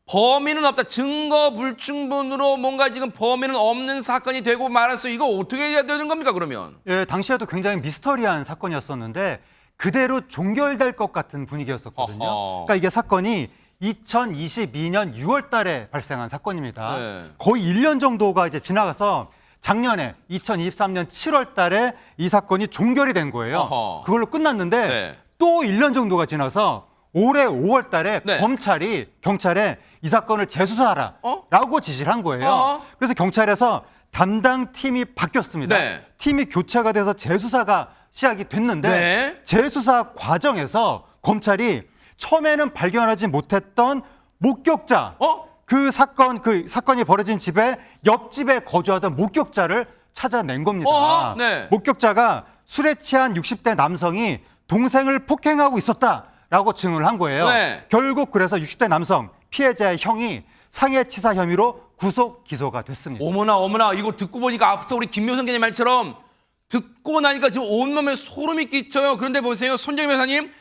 범인은 없다. 증거 불충분으로 뭔가 지금 범인은 없는 사건이 되고 말았어. 이거 어떻게 해야 되는 겁니까 그러면? 예, 당시에도 굉장히 미스터리한 사건이었었는데 그대로 종결될 것 같은 분위기였었거든요. 어허. 그러니까 이게 사건이 2022년 6월 달에 발생한 사건입니다. 네. 거의 1년 정도가 이제 지나가서 작년에 2023년 7월 달에 이 사건이 종결이 된 거예요. 어허. 그걸로 끝났는데 네. 또 1년 정도가 지나서 올해 5월 달에 네. 경찰에 이 사건을 재수사하라라고 지시를 한 거예요. 어? 그래서 경찰에서 담당 팀이 바뀌었습니다. 네. 팀이 교체가 돼서 재수사가 시작이 됐는데 네. 재수사 과정에서 검찰이 처음에는 발견하지 못했던 목격자, 그 사건이 벌어진 집에 옆집에 거주하던 목격자를 찾아낸 겁니다. 네. 목격자가 술에 취한 60대 남성이 동생을 폭행하고 있었다라고 증언을 한 거예요. 네. 결국 그래서 60대 남성 피해자의 형이 상해치사 혐의로 구속 기소가 됐습니다. 어머나 이거 듣고 보니까 앞서 우리 김묘성 기자님 말처럼 듣고 나니까 지금 온몸에 소름이 끼쳐요. 그런데 보세요, 손정희 변호사님,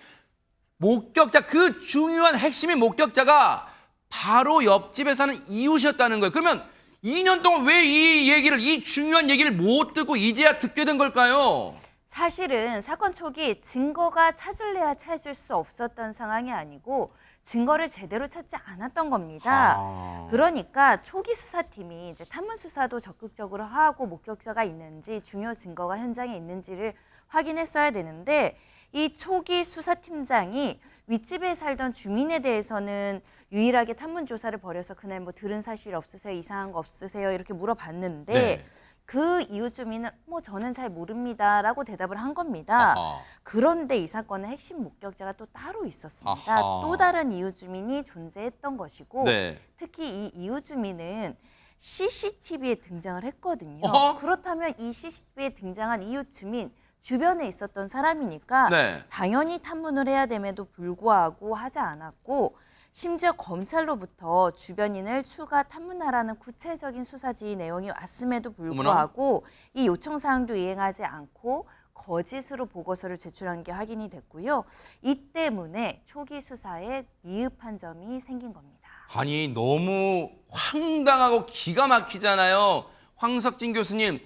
목격자, 그 중요한 핵심인 목격자가 바로 옆집에 사는 이웃이었다는 거예요. 그러면 2년 동안 왜 이 중요한 얘기를 못 듣고 이제야 듣게 된 걸까요? 사실은 사건 초기 증거가 찾을래야 찾을 수 없었던 상황이 아니고 증거를 제대로 찾지 않았던 겁니다. 그러니까 초기 수사팀이 이제 탐문 수사도 적극적으로 하고 목격자가 있는지 중요 증거가 현장에 있는지를 확인했어야 되는데 이 초기 수사팀장이 윗집에 살던 주민에 대해서는 유일하게 탐문 조사를 벌여서 그날 뭐 들은 사실 없으세요? 이상한 거 없으세요? 이렇게 물어봤는데 네. 그 이웃 주민은 뭐 저는 잘 모릅니다라고 대답을 한 겁니다. 아하. 그런데 이 사건은 핵심 목격자가 또 따로 있었습니다. 아하. 또 다른 이웃 주민이 존재했던 것이고 네. 특히 이 이웃 주민은 CCTV에 등장을 했거든요. 어허. 그렇다면 이 CCTV에 등장한 이웃 주민 주변에 있었던 사람이니까 네. 당연히 탐문을 해야 됨에도 불구하고 하지 않았고 심지어 검찰로부터 주변인을 추가 탐문하라는 구체적인 수사 지휘 내용이 왔음에도 불구하고 이 요청 사항도 이행하지 않고 거짓으로 보고서를 제출한 게 확인이 됐고요. 이 때문에 초기 수사에 미흡한 점이 생긴 겁니다. 아니 너무 황당하고 기가 막히잖아요. 황석진 교수님,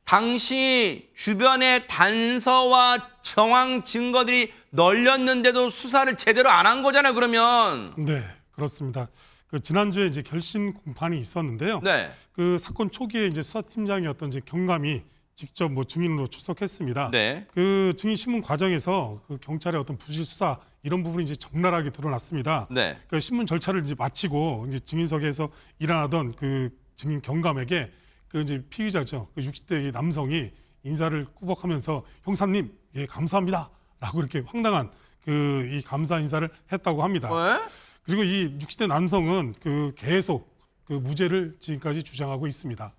당시 주변에 단서와 정황 증거들이 널렸는데도 수사를 제대로 안 한 거잖아요. 그러면. 네, 그렇습니다. 그 지난주에 이제 결심 공판이 있었는데요. 네. 그 사건 초기에 이제 수사팀장이었던 이제 경감이 직접 뭐 증인으로 출석했습니다. 네. 그 증인 신문 과정에서 그 경찰의 어떤 부실 수사 이런 부분이 이제 적나라하게 드러났습니다. 네. 그 신문 절차를 이제 마치고 이제 증인석에서 일어나던 그 증인 경감에게 그 이제 피의자죠. 그 60대 남성이 인사를 꾸벅하면서 형사님, 예, 감사합니다라고 이렇게 황당한 그 이 감사 인사를 했다고 합니다. 왜? 그리고 이 60대 남성은 그 계속 그 무죄를 지금까지 주장하고 있습니다.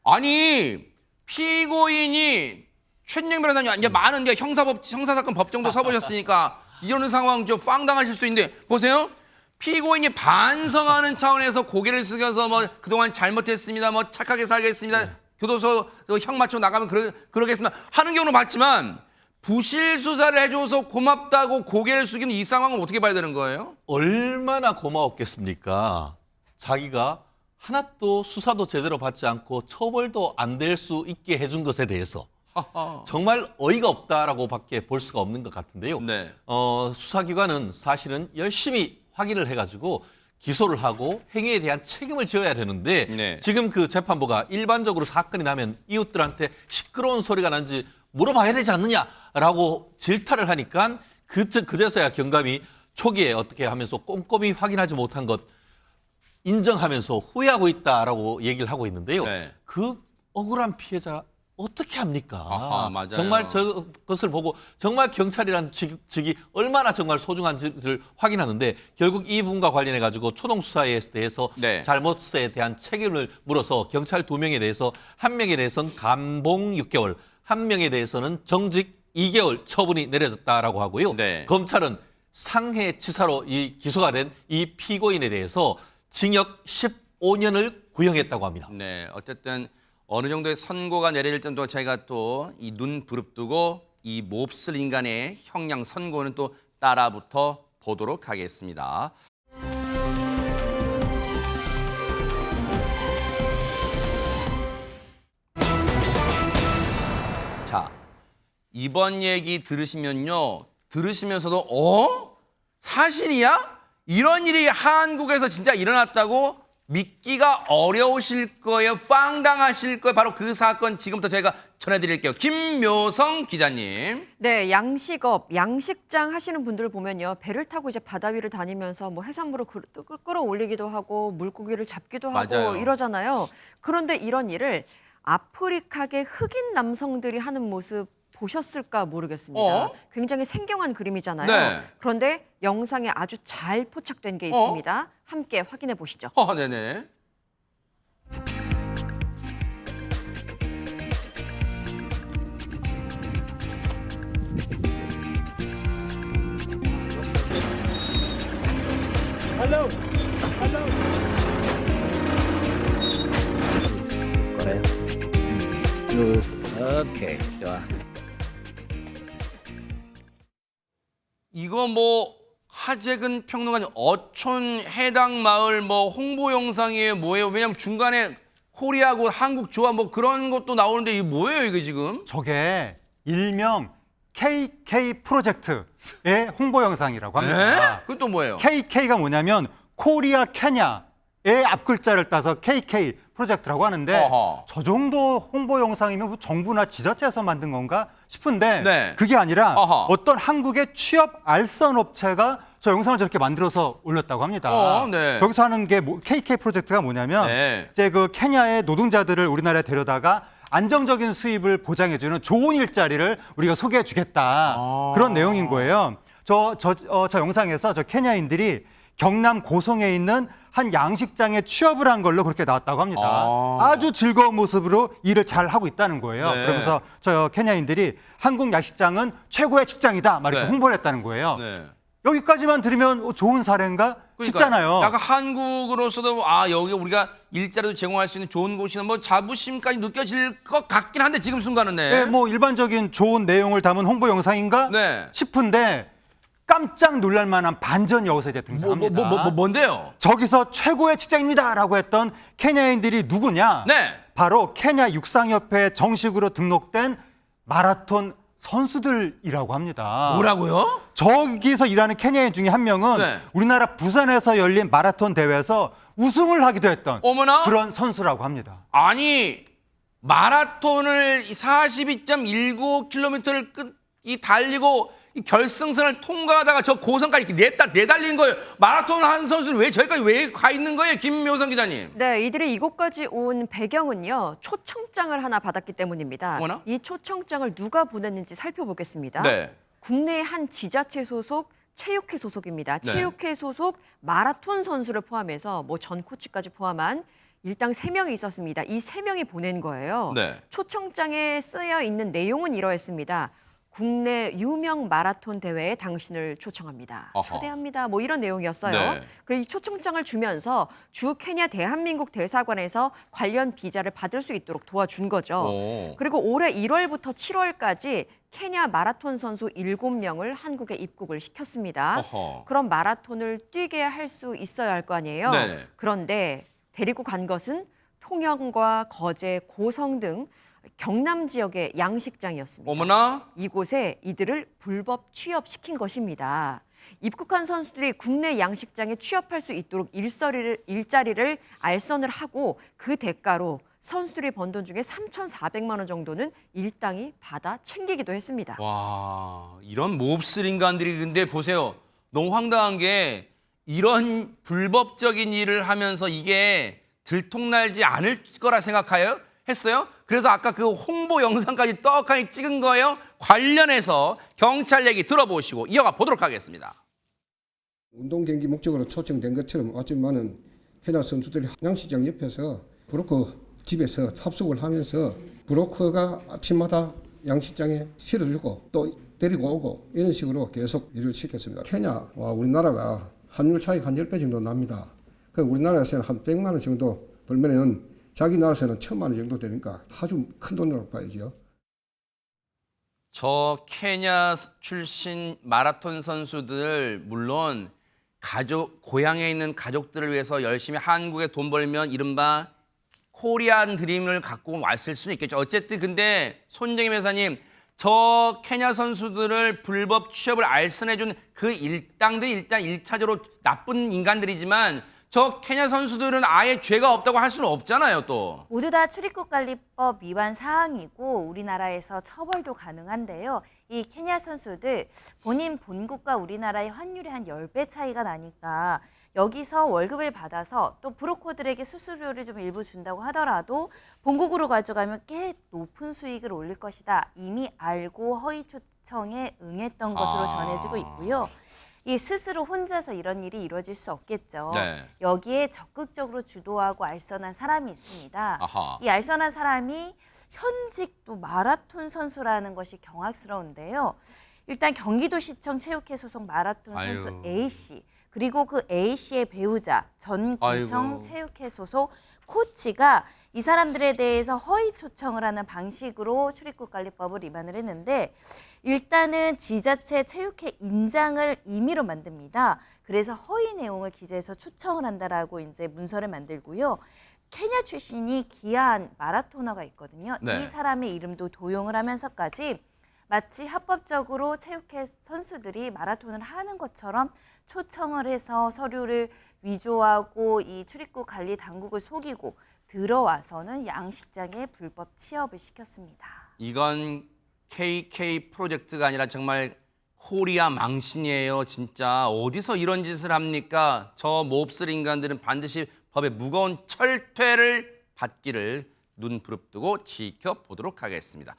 아니 피고인이 최진영 변호사님 이제 많은 게 형사사건 법정도 서보셨으니까 이런 상황 좀 황당하실 수도 있는데 보세요. 피고인이 반성하는 차원에서 고개를 숙여서 뭐 그동안 잘못했습니다. 뭐 착하게 살겠습니다. 교도소 형 맞춰 나가면 그러겠습니다. 하는 경우는 봤지만 부실 수사를 해줘서 고맙다고 고개를 숙이는 이 상황은 어떻게 봐야 되는 거예요? 얼마나 고마웠겠습니까? 자기가 하나도 수사도 제대로 받지 않고 처벌도 안 될 수 있게 해준 것에 대해서 정말 어이가 없다라고밖에 볼 수가 없는 것 같은데요. 네. 수사기관은 사실은 열심히 확인을 해가지고 기소를 하고 행위에 대한 책임을 져야 되는데 네. 지금 그 재판부가 일반적으로 사건이 나면 이웃들한테 시끄러운 소리가 난지 물어봐야 되지 않느냐라고 질타를 하니까 그제서야 경감이 초기에 어떻게 하면서 꼼꼼히 확인하지 못한 것 인정하면서 후회하고 있다라고 얘기를 하고 있는데요. 네. 그 억울한 피해자 어떻게 합니까? 아하, 맞아요. 정말 저것을 보고 정말 경찰이란 직이 얼마나 정말 소중한지를 확인하는데 결국 이 부분과 관련해 가지고 초동 수사에 대해서 네. 잘못에 대한 책임을 물어서 경찰 2명에 대해서 한 명에 대해서는 감봉 6개월, 한 명에 대해서는 정직 2개월 처분이 내려졌다라고 하고요. 네. 검찰은 상해치사로 이 기소가 된 이 피고인에 대해서 징역 15년을 구형했다고 합니다. 네, 어쨌든 어느 정도의 선고가 내려질 정도 저희가 또 이 눈 부릅뜨고 이 몹쓸 인간의 형량 선고는 또 따라붙어 보도록 하겠습니다. 자, 이번 얘기 들으시면요. 들으시면서도 사실이야? 이런 일이 한국에서 진짜 일어났다고 믿기가 어려우실 거예요. 황당하실 거예요. 바로 그 사건 지금부터 제가 전해드릴게요. 김묘성 기자님. 네, 양식업, 양식장 하시는 분들을 보면요. 배를 타고 이제 바다 위를 다니면서 뭐 해산물을 끌어올리기도 하고 물고기를 잡기도 하고 맞아요. 이러잖아요. 그런데 이런 일을 아프리카계 흑인 남성들이 하는 모습 보셨을까 모르겠습니다. 굉장히 생경한 그림이잖아요. 네. 그런데 영상에 아주 잘 포착된 게 있습니다. 함께 확인해 보시죠. 네네. 그래요. 오케이, 좋아. 이거 뭐 하재근 평론가님 어촌 해당 마을 뭐 홍보 영상이에요 뭐예요? 왜냐면 중간에 코리아고 한국 조합 뭐 그런 것도 나오는데 이게 뭐예요 이게 지금? 저게 일명 KK 프로젝트의 홍보 영상이라고 합니다. 그건 또 뭐예요? KK가 뭐냐면 코리아 케냐의 앞글자를 따서 KK 프로젝트라고 하는데 어허. 저 정도 홍보 영상이면 뭐 정부나 지자체에서 만든 건가 싶은데 네. 그게 아니라 어허. 어떤 한국의 취업 알선 업체가 저 영상을 저렇게 만들어서 올렸다고 합니다. 네. 여기서 하는 게 KK 프로젝트가 뭐냐면 네. 이제 그 케냐의 노동자들을 우리나라에 데려다가 안정적인 수입을 보장해주는 좋은 일자리를 우리가 소개해주겠다 그런 내용인 거예요. 저 영상에서 저 케냐인들이 경남 고성에 있는 한 양식장에 취업을 한 걸로 그렇게 나왔다고 합니다. 아주 즐거운 모습으로 일을 잘 하고 있다는 거예요. 네. 그러면서 저 케냐인들이 한국 야식장은 최고의 직장이다 막 이렇게 네. 홍보를 했다는 거예요. 네. 여기까지만 들으면 좋은 사례인가 싶잖아요. 약간 한국으로서도 여기 우리가 일자리도 제공할 수 있는 좋은 곳이나 뭐 자부심까지 느껴질 것 같긴 한데 지금 순간은 네, 뭐 일반적인 좋은 내용을 담은 홍보 영상인가 네. 싶은데 깜짝 놀랄 만한 반전이 여기서 이제 등장합니다. 뭔데요? 저기서 최고의 직장입니다라고 했던 케냐인들이 누구냐? 네. 바로 케냐 육상협회에 정식으로 등록된 마라톤 선수들이라고 합니다. 뭐라고요? 저기서 일하는 케냐인 중에 한 명은 네. 우리나라 부산에서 열린 마라톤 대회에서 우승을 하기도 했던 어머나? 그런 선수라고 합니다. 아니 마라톤을 42.19km를 달리고 이 결승선을 통과하다가 저 고선까지 이렇게 내달린 거예요. 마라톤 한 선수는 왜 저기까지 왜 가 있는 거예요, 김묘성 기자님? 네, 이들이 이곳까지 온 배경은요. 초청장을 하나 받았기 때문입니다. 어머나? 이 초청장을 누가 보냈는지 살펴보겠습니다. 네. 국내 한 지자체 소속 체육회 소속입니다. 네. 체육회 소속 마라톤 선수를 포함해서 뭐 전 코치까지 포함한 일당 3명이 있었습니다. 이 3명이 보낸 거예요. 네. 초청장에 쓰여 있는 내용은 이러했습니다. 국내 유명 마라톤 대회에 당신을 초청합니다. 어허. 초대합니다. 뭐 이런 내용이었어요. 네. 그 이 초청장을 주면서 주 케냐 대한민국 대사관에서 관련 비자를 받을 수 있도록 도와준 거죠. 오. 그리고 올해 1월부터 7월까지 케냐 마라톤 선수 7명을 한국에 입국을 시켰습니다. 어허. 그럼 마라톤을 뛰게 할 수 있어야 할 거 아니에요. 네네. 그런데 데리고 간 것은 통영과 거제, 고성 등 경남 지역의 양식장이었습니다. 어머나? 이곳에 이들을 불법 취업시킨 것입니다. 입국한 선수들이 국내 양식장에 취업할 수 있도록 일자리를 알선을 하고 그 대가로 선수들이 번 돈 중에 3,400만 원 정도는 일당이 받아 챙기기도 했습니다. 와, 이런 몹쓸 인간들이 근데 보세요. 너무 황당한 게 이런 불법적인 일을 하면서 이게 들통날지 않을 거라 했어요? 그래서 아까 그 홍보 영상까지 떡하니 찍은 거예요. 관련해서 경찰 얘기 들어보시고 이어가 보도록 하겠습니다. 운동 경기 목적으로 초청된 것처럼 왔지만은 케냐 선수들이 양식장 옆에서 브로커 집에서 합숙을 하면서 브로커가 아침마다 양식장에 실어주고 또 데리고 오고 이런 식으로 계속 일을 시켰습니다. 케냐와 우리나라가 환율 차이가 한 10배 정도 납니다. 그 우리나라에서는 한 100만 원 정도 벌면은 자기 나라에서는 1,000만 원 정도 되니까 아주 큰 돈으로 봐야죠. 저 케냐 출신 마라톤 선수들 물론 고향에 있는 가족들을 위해서 열심히 한국에 돈 벌면 이른바 코리안 드림을 갖고 왔을 수는 있겠죠. 어쨌든 근데 손정임 회사님 저 케냐 선수들을 불법 취업을 알선해준 그 일당들이 일단 1차적으로 나쁜 인간들이지만 저 케냐 선수들은 아예 죄가 없다고 할 수는 없잖아요, 또. 모두 다 출입국관리법 위반 사항이고 우리나라에서 처벌도 가능한데요. 이 케냐 선수들 본인 본국과 우리나라의 환율이 한 10배 차이가 나니까 여기서 월급을 받아서 또 브로커들에게 수수료를 좀 일부 준다고 하더라도 본국으로 가져가면 꽤 높은 수익을 올릴 것이다. 이미 알고 허위 초청에 응했던 것으로 전해지고 있고요. 이 스스로 혼자서 이런 일이 이루어질 수 없겠죠. 네. 여기에 적극적으로 주도하고 알선한 사람이 있습니다. 아하. 이 알선한 사람이 현직 또 마라톤 선수라는 것이 경악스러운데요. 일단 경기도시청 체육회 소속 마라톤 선수 아유. A씨 그리고 그 A씨의 배우자 전구청 아이고. 체육회 소속 코치가 이 사람들에 대해서 허위 초청을 하는 방식으로 출입국관리법을 위반을 했는데 일단은 지자체 체육회 인장을 임의로 만듭니다. 그래서 허위 내용을 기재해서 초청을 한다라고 이제 문서를 만들고요. 케냐 출신이 기아한 마라토너가 있거든요. 네. 이 사람의 이름도 도용을 하면서까지 마치 합법적으로 체육회 선수들이 마라톤을 하는 것처럼 초청을 해서 서류를 위조하고 이 출입국 관리 당국을 속이고 들어와서는 양식장에 불법 취업을 시켰습니다. 이건 KK 프로젝트가 아니라 정말 코리아 망신이에요. 진짜 어디서 이런 짓을 합니까? 저 몹쓸 인간들은 반드시 법의 무거운 철퇴를 받기를 눈 부릅뜨고 지켜보도록 하겠습니다.